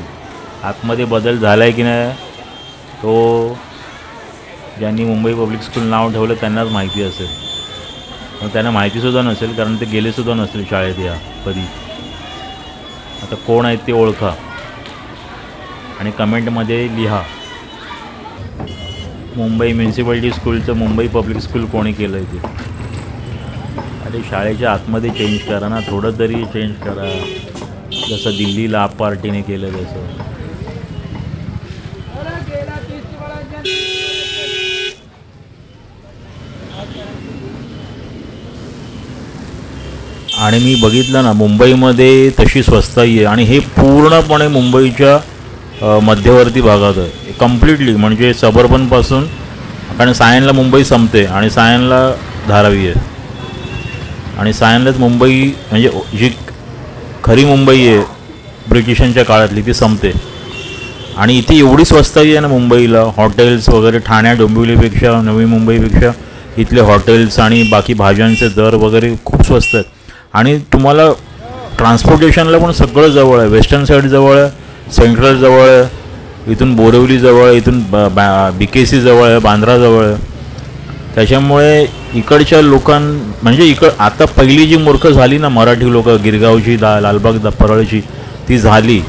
A: आतमध्ये बदल झाला आहे की नाही तो ज्यांनी मुंबई पब्लिक स्कूल नाव ठेवलं त्यांनाच माहिती असेल. मग त्यांना माहितीसुद्धा नसेल कारण ते गेलेसुद्धा नसतील शाळेत या कधी. आता कोण आहेत ते ओळखा आणि कमेंटमध्ये लिहा. मुंबई म्युन्सिपाल्टी स्कूलचं मुंबई पब्लिक स्कूल कोणी केलं आहे ते. अरे शाळेच्या आतमध्ये चेंज करा ना, थोडं तरी चेंज करा, जसं दिल्लीला आप पार्टीने केलं तसं. आणि मी बघितलं ना मुंबईमध्ये तशी स्वस्ताई आहे आणि हे पूर्णपणे मुंबईच्या मध्यवर्ती भागात आहे कम्प्लिटली. म्हणजे सबर्बनपासून, कारण सायनला मुंबई संपते आणि सायनला धारावी आहे आणि सायनलाच मुंबई म्हणजे जी खरी मुंबई आहे ब्रिटिशांच्या काळातली ती संपते. आणि इथे एवढी स्वस्ताई आहे ना मुंबईला, हॉटेल्स वगैरे ठाण्या डोंबिवलीपेक्षा, नवी मुंबईपेक्षा इथले हॉटेल्स आणि बाकी भाज्यांचे दर वगैरे खूप स्वस्त आहेत. आणि तुम्हाला ट्रान्सपोर्टेशनला पण सगळं जवळ आहे. वेस्टर्न साईड जवळ आहे, सेंट्रल जवळ आहे, इथून बोरिवली जवळ आहे, इथून BKC जवळ आहे, बांद्रा जवळ आहे. त्याच्यामुळे इकडच्या म्हणजे आता पहिली जी मूर्ख झाली ना मराठी लोक, गिरगावची लालबाग परळची, ती झाली.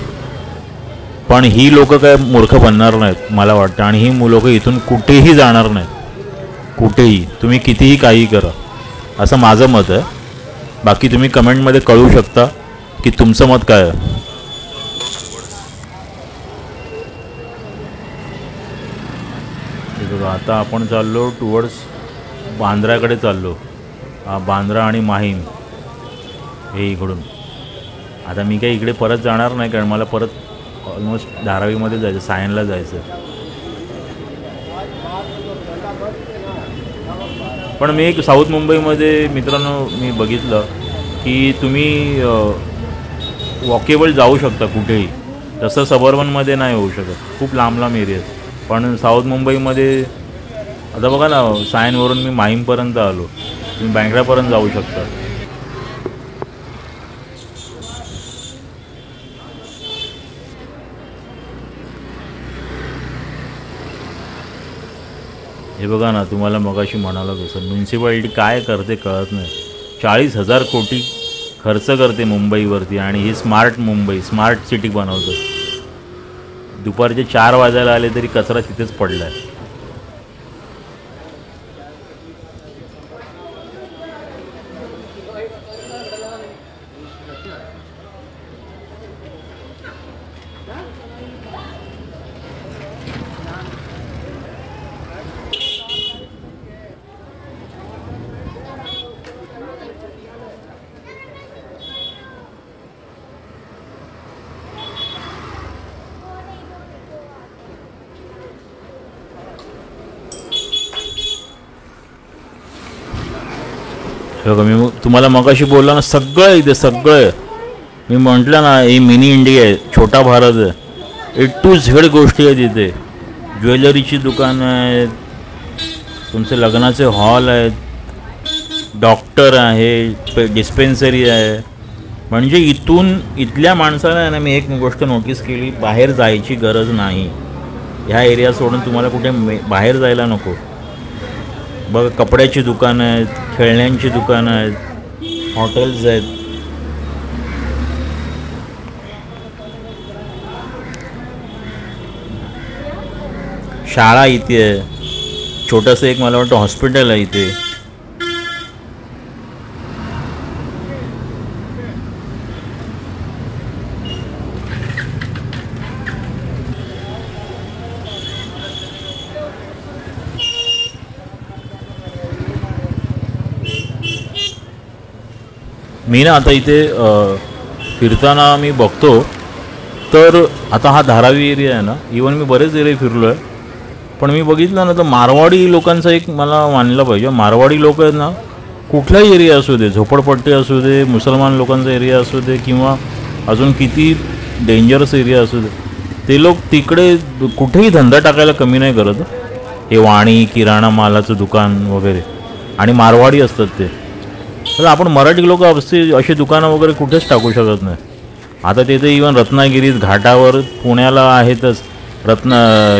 A: पण ही लोक काय मूर्ख बनणार नाहीत मला वाटतं. आणि ही लोक इथून कुठेही जाणार नाहीत, कुठेही. तुम्ही कितीही काही करा, असं माझं मत आहे. बाकी तुम्ही कमेंटमध्ये कळवू शकता की तुमचं मत काय आहे. बघा आता आपण चाललो टुवर्ड्स बांद्राकडे चाललो. बांद्रा आणि माहीम हे इकडून. आता मी काही इकडे परत जाणार नाही कारण मला परत ऑलमोस्ट धारावीमध्ये जायचं, सायनला जायचं. पण मी एक साऊथ मुंबईमध्ये मित्रांनो मी बघितलं की तुम्ही वॉकेबल जाऊ शकता कुठेही, तसं सबर्बनमध्ये नाही होऊ शकत, खूप लांब लांब एरियात. पण साऊथ मुंबईमध्ये आता बघा ना, सायनवरून मी माहीमपर्यंत आलो, तुम्ही बँड्रापर्यंत जाऊ शकता. हे बघा ना, तुम्हाला मगाशी म्हणाला तसं म्युन्सिपाल्टी काय करते कळत नाही. 40,000 कोटी खर्च करते मुंबईवरती आणि ही स्मार्ट मुंबई, स्मार्ट सिटी बनवतं. दुपारचे 4 वाजायला आले तरी कचरा तिथेच पडला आहे. बघा मी तुम्हाला मगाशी बोलला ना, सगळं इथे सगळं. मी म्हटलं ना ही मिनी इंडिया आहे, छोटा भारत आहे. A to Z गोष्टी आहेत इथे. ज्वेलरीची दुकानं आहेत, तुमचे लग्नाचे हॉल आहेत, डॉक्टर आहे, डिस्पेन्सरी आहे. म्हणजे इथल्या माणसाला आहे ना, मी एक गोष्ट नोटीस केली, बाहेर जायची गरज नाही. ह्या एरिया सोडून तुम्हाला कुठे बाहेर जायला नको. बघा कपड्याची दुकानं आहेत, खेळण्यांची दुकानं आहेत, हॉटेल्स आहेत. शाळा इथे आहे, छोटंसं एक मला वाटतं हॉस्पिटल आहे इथे. मी ना आता इथे फिरताना मी बघतो तर आता हा धारावी एरिया आहे ना, इवन मी बरेच एरिया फिरलो आहे, पण मी बघितलं ना तर मारवाडी लोकांचा एक मला मानलं पाहिजे. मारवाडी लोक आहेत ना, कुठलाही एरिया असू दे, झोपडपट्टी असू दे, मुसलमान लोकांचा एरिया असू दे किंवा अजून किती डेंजरस एरिया असू दे, ते लोक तिकडे कुठेही धंदा टाकायला कमी नाही करत. हे वाणी, किराणा मालाचं दुकान वगैरे, आणि मारवाडी असतात ते. तर आपण मराठी लोक अशी दुकानं वगैरे कुठेच टाकू शकत नाही. आता तिथे इवन रत्नागिरीत घाटावर, पुण्याला आहेतच,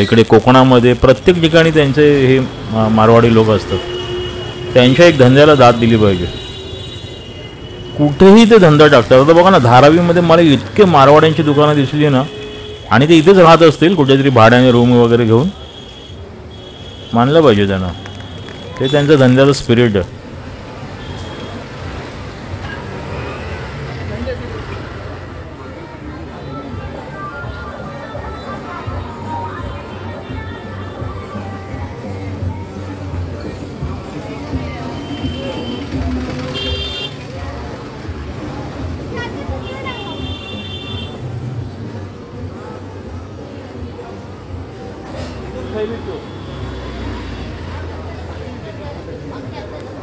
A: इकडे कोकणामध्ये प्रत्येक ठिकाणी त्यांचे हे मारवाडी लोक असतात. त्यांच्या एक धंद्याला दाद दिली पाहिजे. कुठेही ते धंदा टाकतात. आता बघा ना, धारावीमध्ये मला इतके मारवाड्यांची दुकानं दिसली ना, आणि ते इथेच राहत असतील कुठेतरी भाड्याने रूम वगैरे घेऊन. मानलं पाहिजे त्यांना, ते त्यांच्या धंद्याचं स्पिरिट आहे.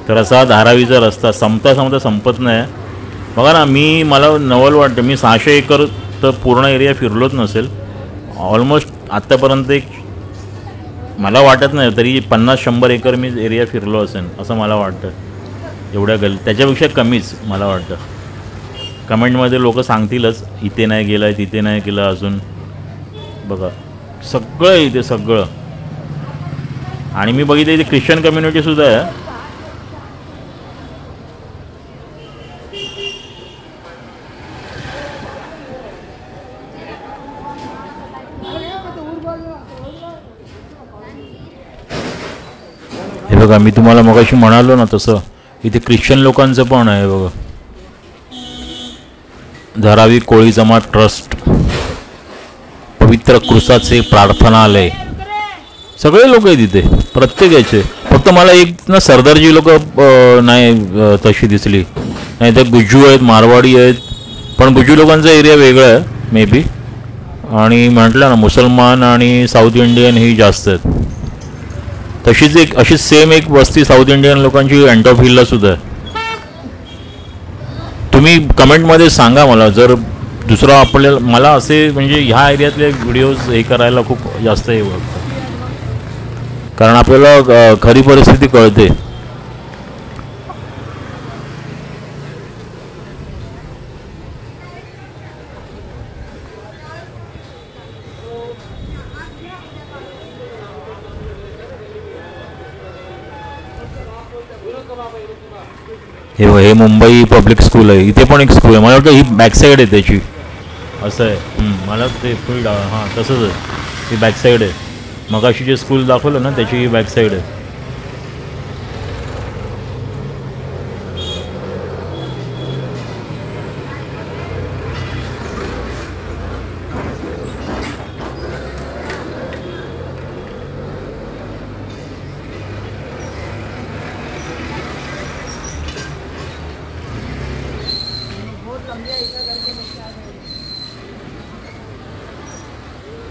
A: तर असा धारावीचा रस्ता संपता संपत नाही. बघा ना, मला नवल वाटतं, मी 600 एकर तर पूर्ण एरिया फिरलोच नसेल ऑलमोस्ट आत्तापर्यंत. मला वाटत नाही तरी 50-100 एकर मी एरिया फिरलो असेल असं मला वाटतं. एवढ्या त्याच्यापेक्षा कमीच मला वाटतं. कमेंटमध्ये लोक सांगतीलच, इथे नाही गेलं आहे, तिथे नाही केलं. अजून बघा सगळं इथे सगळं. आणि मी बघितलं इथे ख्रिश्चन कम्युनिटीसुद्धा आहे. हे बघा, मी तुम्हाला मगाशी म्हणालो ना तसं इथे ख्रिश्चन लोकांचं पण आहे. बघा, धारावी कोळी जमात ट्रस्ट, पवित्र क्रुसाचे प्रार्थनालय, सगळे लोक आहेत इथे प्रत्येक याचे. फक्त मला एक ना सरदारजी लोक नाही तशी दिसली, नाही तर गुज्जू आहेत, मारवाडी आहेत. पण गुज्जू लोकांचा एरिया वेगळा आहे मे बी. आणि म्हटलं ना, मुसलमान आणि साऊथ इंडियन ही जास्त आहेत. तशीच अशीच सेम एक वस्ती साऊथ इंडियन लोकांची अँटॉप हिलला सुद्धा आहे. तुम्ही कमेंटमध्ये सांगा मला, जर दुसरं आपल्याला, मला असे म्हणजे ह्या एरियातले व्हिडिओज हे करायला खूप जास्त हे वाटतं, कारण आपल्याला खरी परिस्थिती कळते. हे मुंबई पब्लिक स्कूल आहे. इथे पण एक स्कूल आहे. मला वाटतं ही बॅकसाईड आहे त्याची, असं आहे. मला ते फुल हां तसंच आहे, ही बॅकसाईड आहे. मगाशी जे स्कूल दाखवलं ना त्याची ही बॅकसाईड आहे.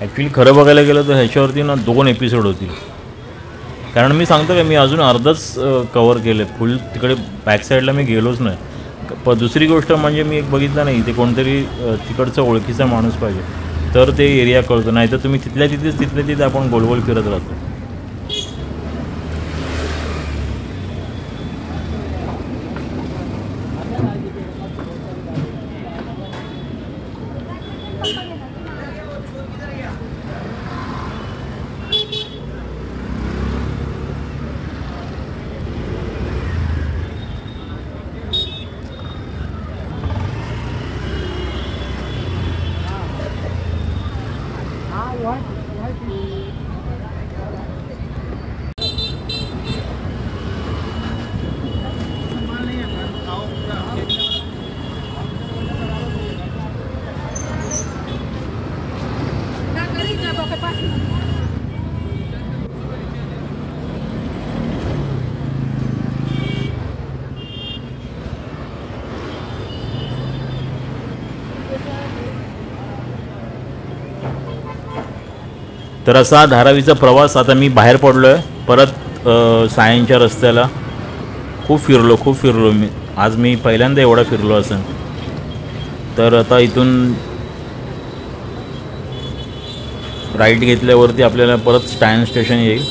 A: ॲक्च्युली खरं बघायला गेलं तर ह्याच्यावरती ना 2 एपिसोड होतील. कारण मी सांगतो का, मी अजून अर्धच कवर केलं आहे. फुल तिकडे बॅकसाईडला मी गेलोच नाही. दुसरी गोष्ट म्हणजे मी एक बघितलं नाही, इथे कोणतरी तिकडचा ओळखीचा माणूस पाहिजे तर ते एरिया कळतो. नाही तर तुम्ही तिथल्या तिथे आपण गोलगोल फिरत राहतो. तर असा धारावीचा प्रवास. आता मी बाहेर पडलो आहे परत सायनच्या रस्त्याला. खूप फिरलो मी आज. मी पहिल्यांदा एवढा फिरलो असेल. तर आता इथून राईट घेतल्यावरती आपल्याला परत सायन स्टेशन येईल.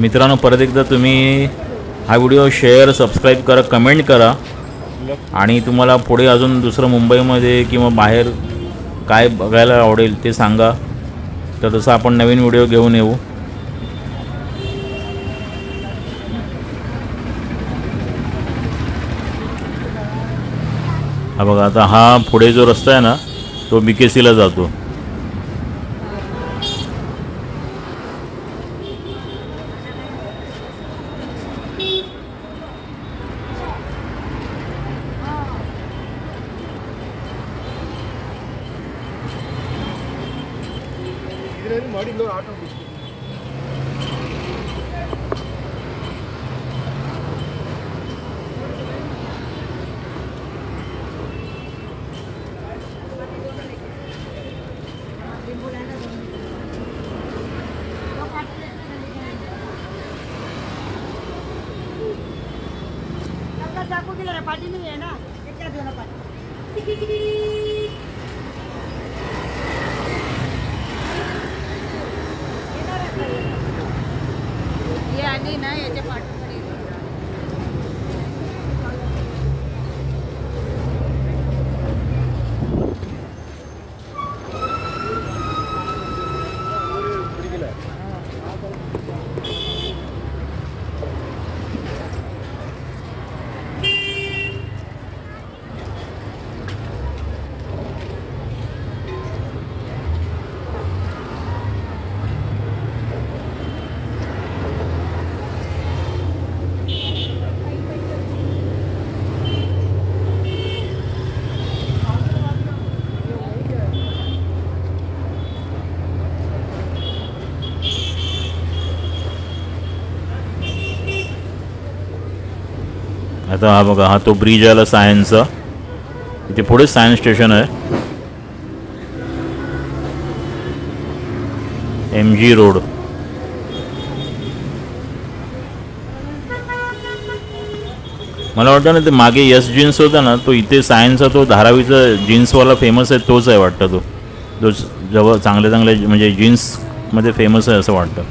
A: मित्रांनो, परत एकदा तुम्ही हा व्हिडिओ शेअर, सबस्क्राईब करा, कमेंट करा. आणि तुम्हाला पुढे अजून दुसरं मुंबईमध्ये किंवा बाहेर काय बघायला आवडेल ते सांगा. तर तसं आपण नवीन व्हिडिओ घेऊन येऊ. हा बघा, आता हा पुढे जो रस्ता आहे ना तो BKCला जातो. आता हा बघा, हा तो ब्रिज आला सायनचा. इथे पुढे सायन स्टेशन आहे. MG road. मला वाटतं ना ते मागे यस जीन्स होता ना, तो इथे सायनचा तो धारावीचा जीन्सवाला फेमस आहे तोच आहे वाटतं. तो जवळ चांगले म्हणजे जीन्समध्ये फेमस आहे असं वाटतं.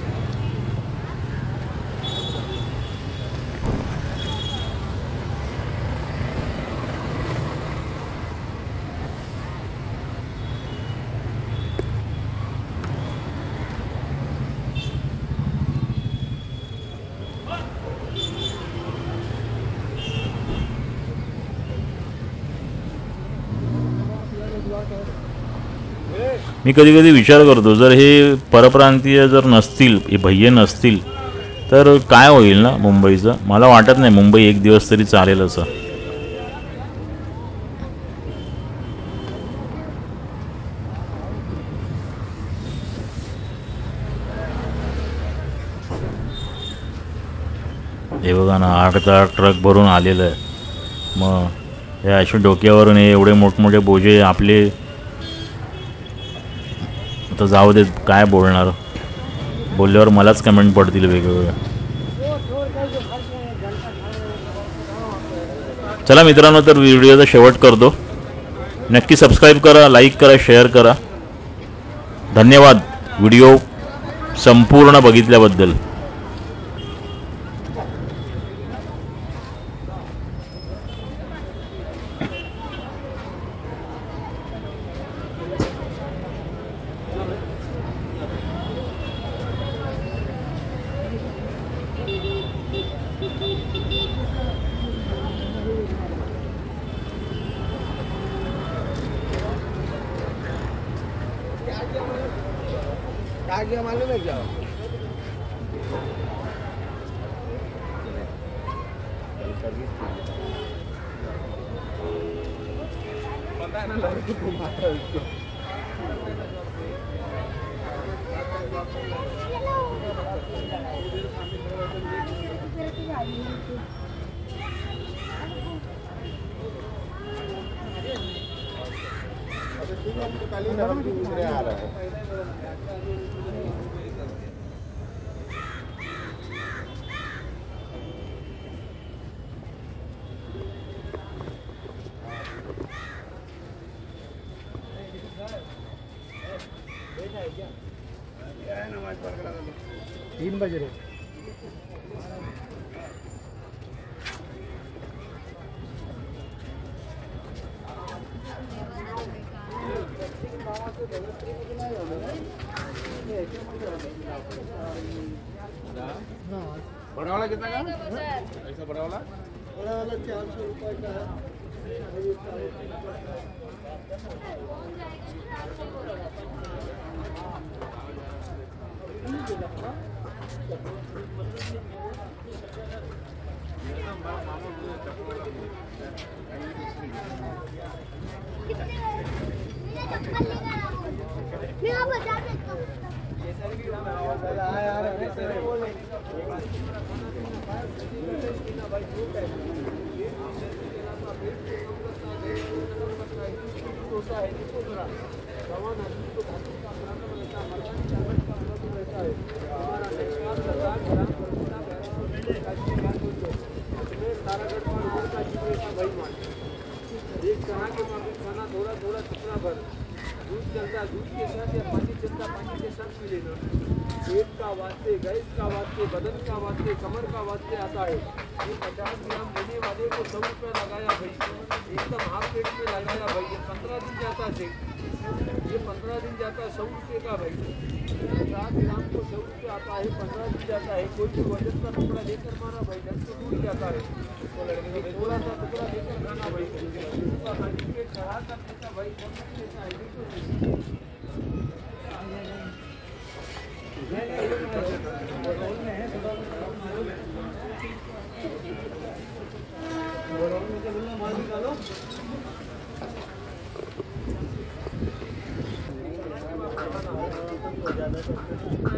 A: मी कधी कधी विचार करतो, जर हे परप्रांतीय जर नसतील, हे भय्ये नसतील तर काय होईल ना मुंबईचं. मला वाटत नाही मुंबई एक दिवस तरी चालेल असं. हे बघा ना, 8 ट्रक भरून आलेलं आहे. मग हे अशा डोक्यावरून एवढे मोठमोठे बोजे आपले. आता जाऊ देत, काय बोलणार. बोलल्यावर मलाच कमेंट पडतील वेगवेगळ्या. चला मित्रांनो, तर व्हिडिओचा शेवट करतो. नक्की सबस्क्राईब करा, लाईक करा, शेअर करा. धन्यवाद व्हिडिओ संपूर्ण बघितल्याबद्दल.
B: क्या मालूम है क्या? पता है ना, लड़की को मारा उसको।
C: ठीक है, तो काली नरम भी दूसरे आ रहा है।
B: नमाज पढ़ कर
D: 3 बज रहे।
B: बड़ा वाला कितना का? ऐसा बड़ा वाला?
C: बड़ा वाला 400 रुपये का है।
E: मैं आप बता देता हूँ।
B: एक तरह के खाना थोड़ा थोड़ा टुकड़ा भर दूध चलता दूध के साथ या पानी चलता पानी के साथ पी लेना। पेट का वास्ते, गैस का वास्ते, बदन का वास्ते, कमर का वास्ते आता है। ये 50 ग्राम लेने वाले को 100 रुपया लगाया भाई, एकदम हाफ पेट में लगाया भाई। ये 15 दिन जाता है, ये 15 दिन जाता है 100 रुपये का भाई। 50 ग्राम को 100 रुपये आता है, 15 दिन जाता है। कोई भी वजन का टुकड़ा लेकर मारा भाई, ढंग से टूट जाता है। थोड़ा सा टुकड़ा लेकर खाना भाई, उसका खाली पेट चढ़ा कर देता भाई, कम नहीं देता है।
C: ज़्यादा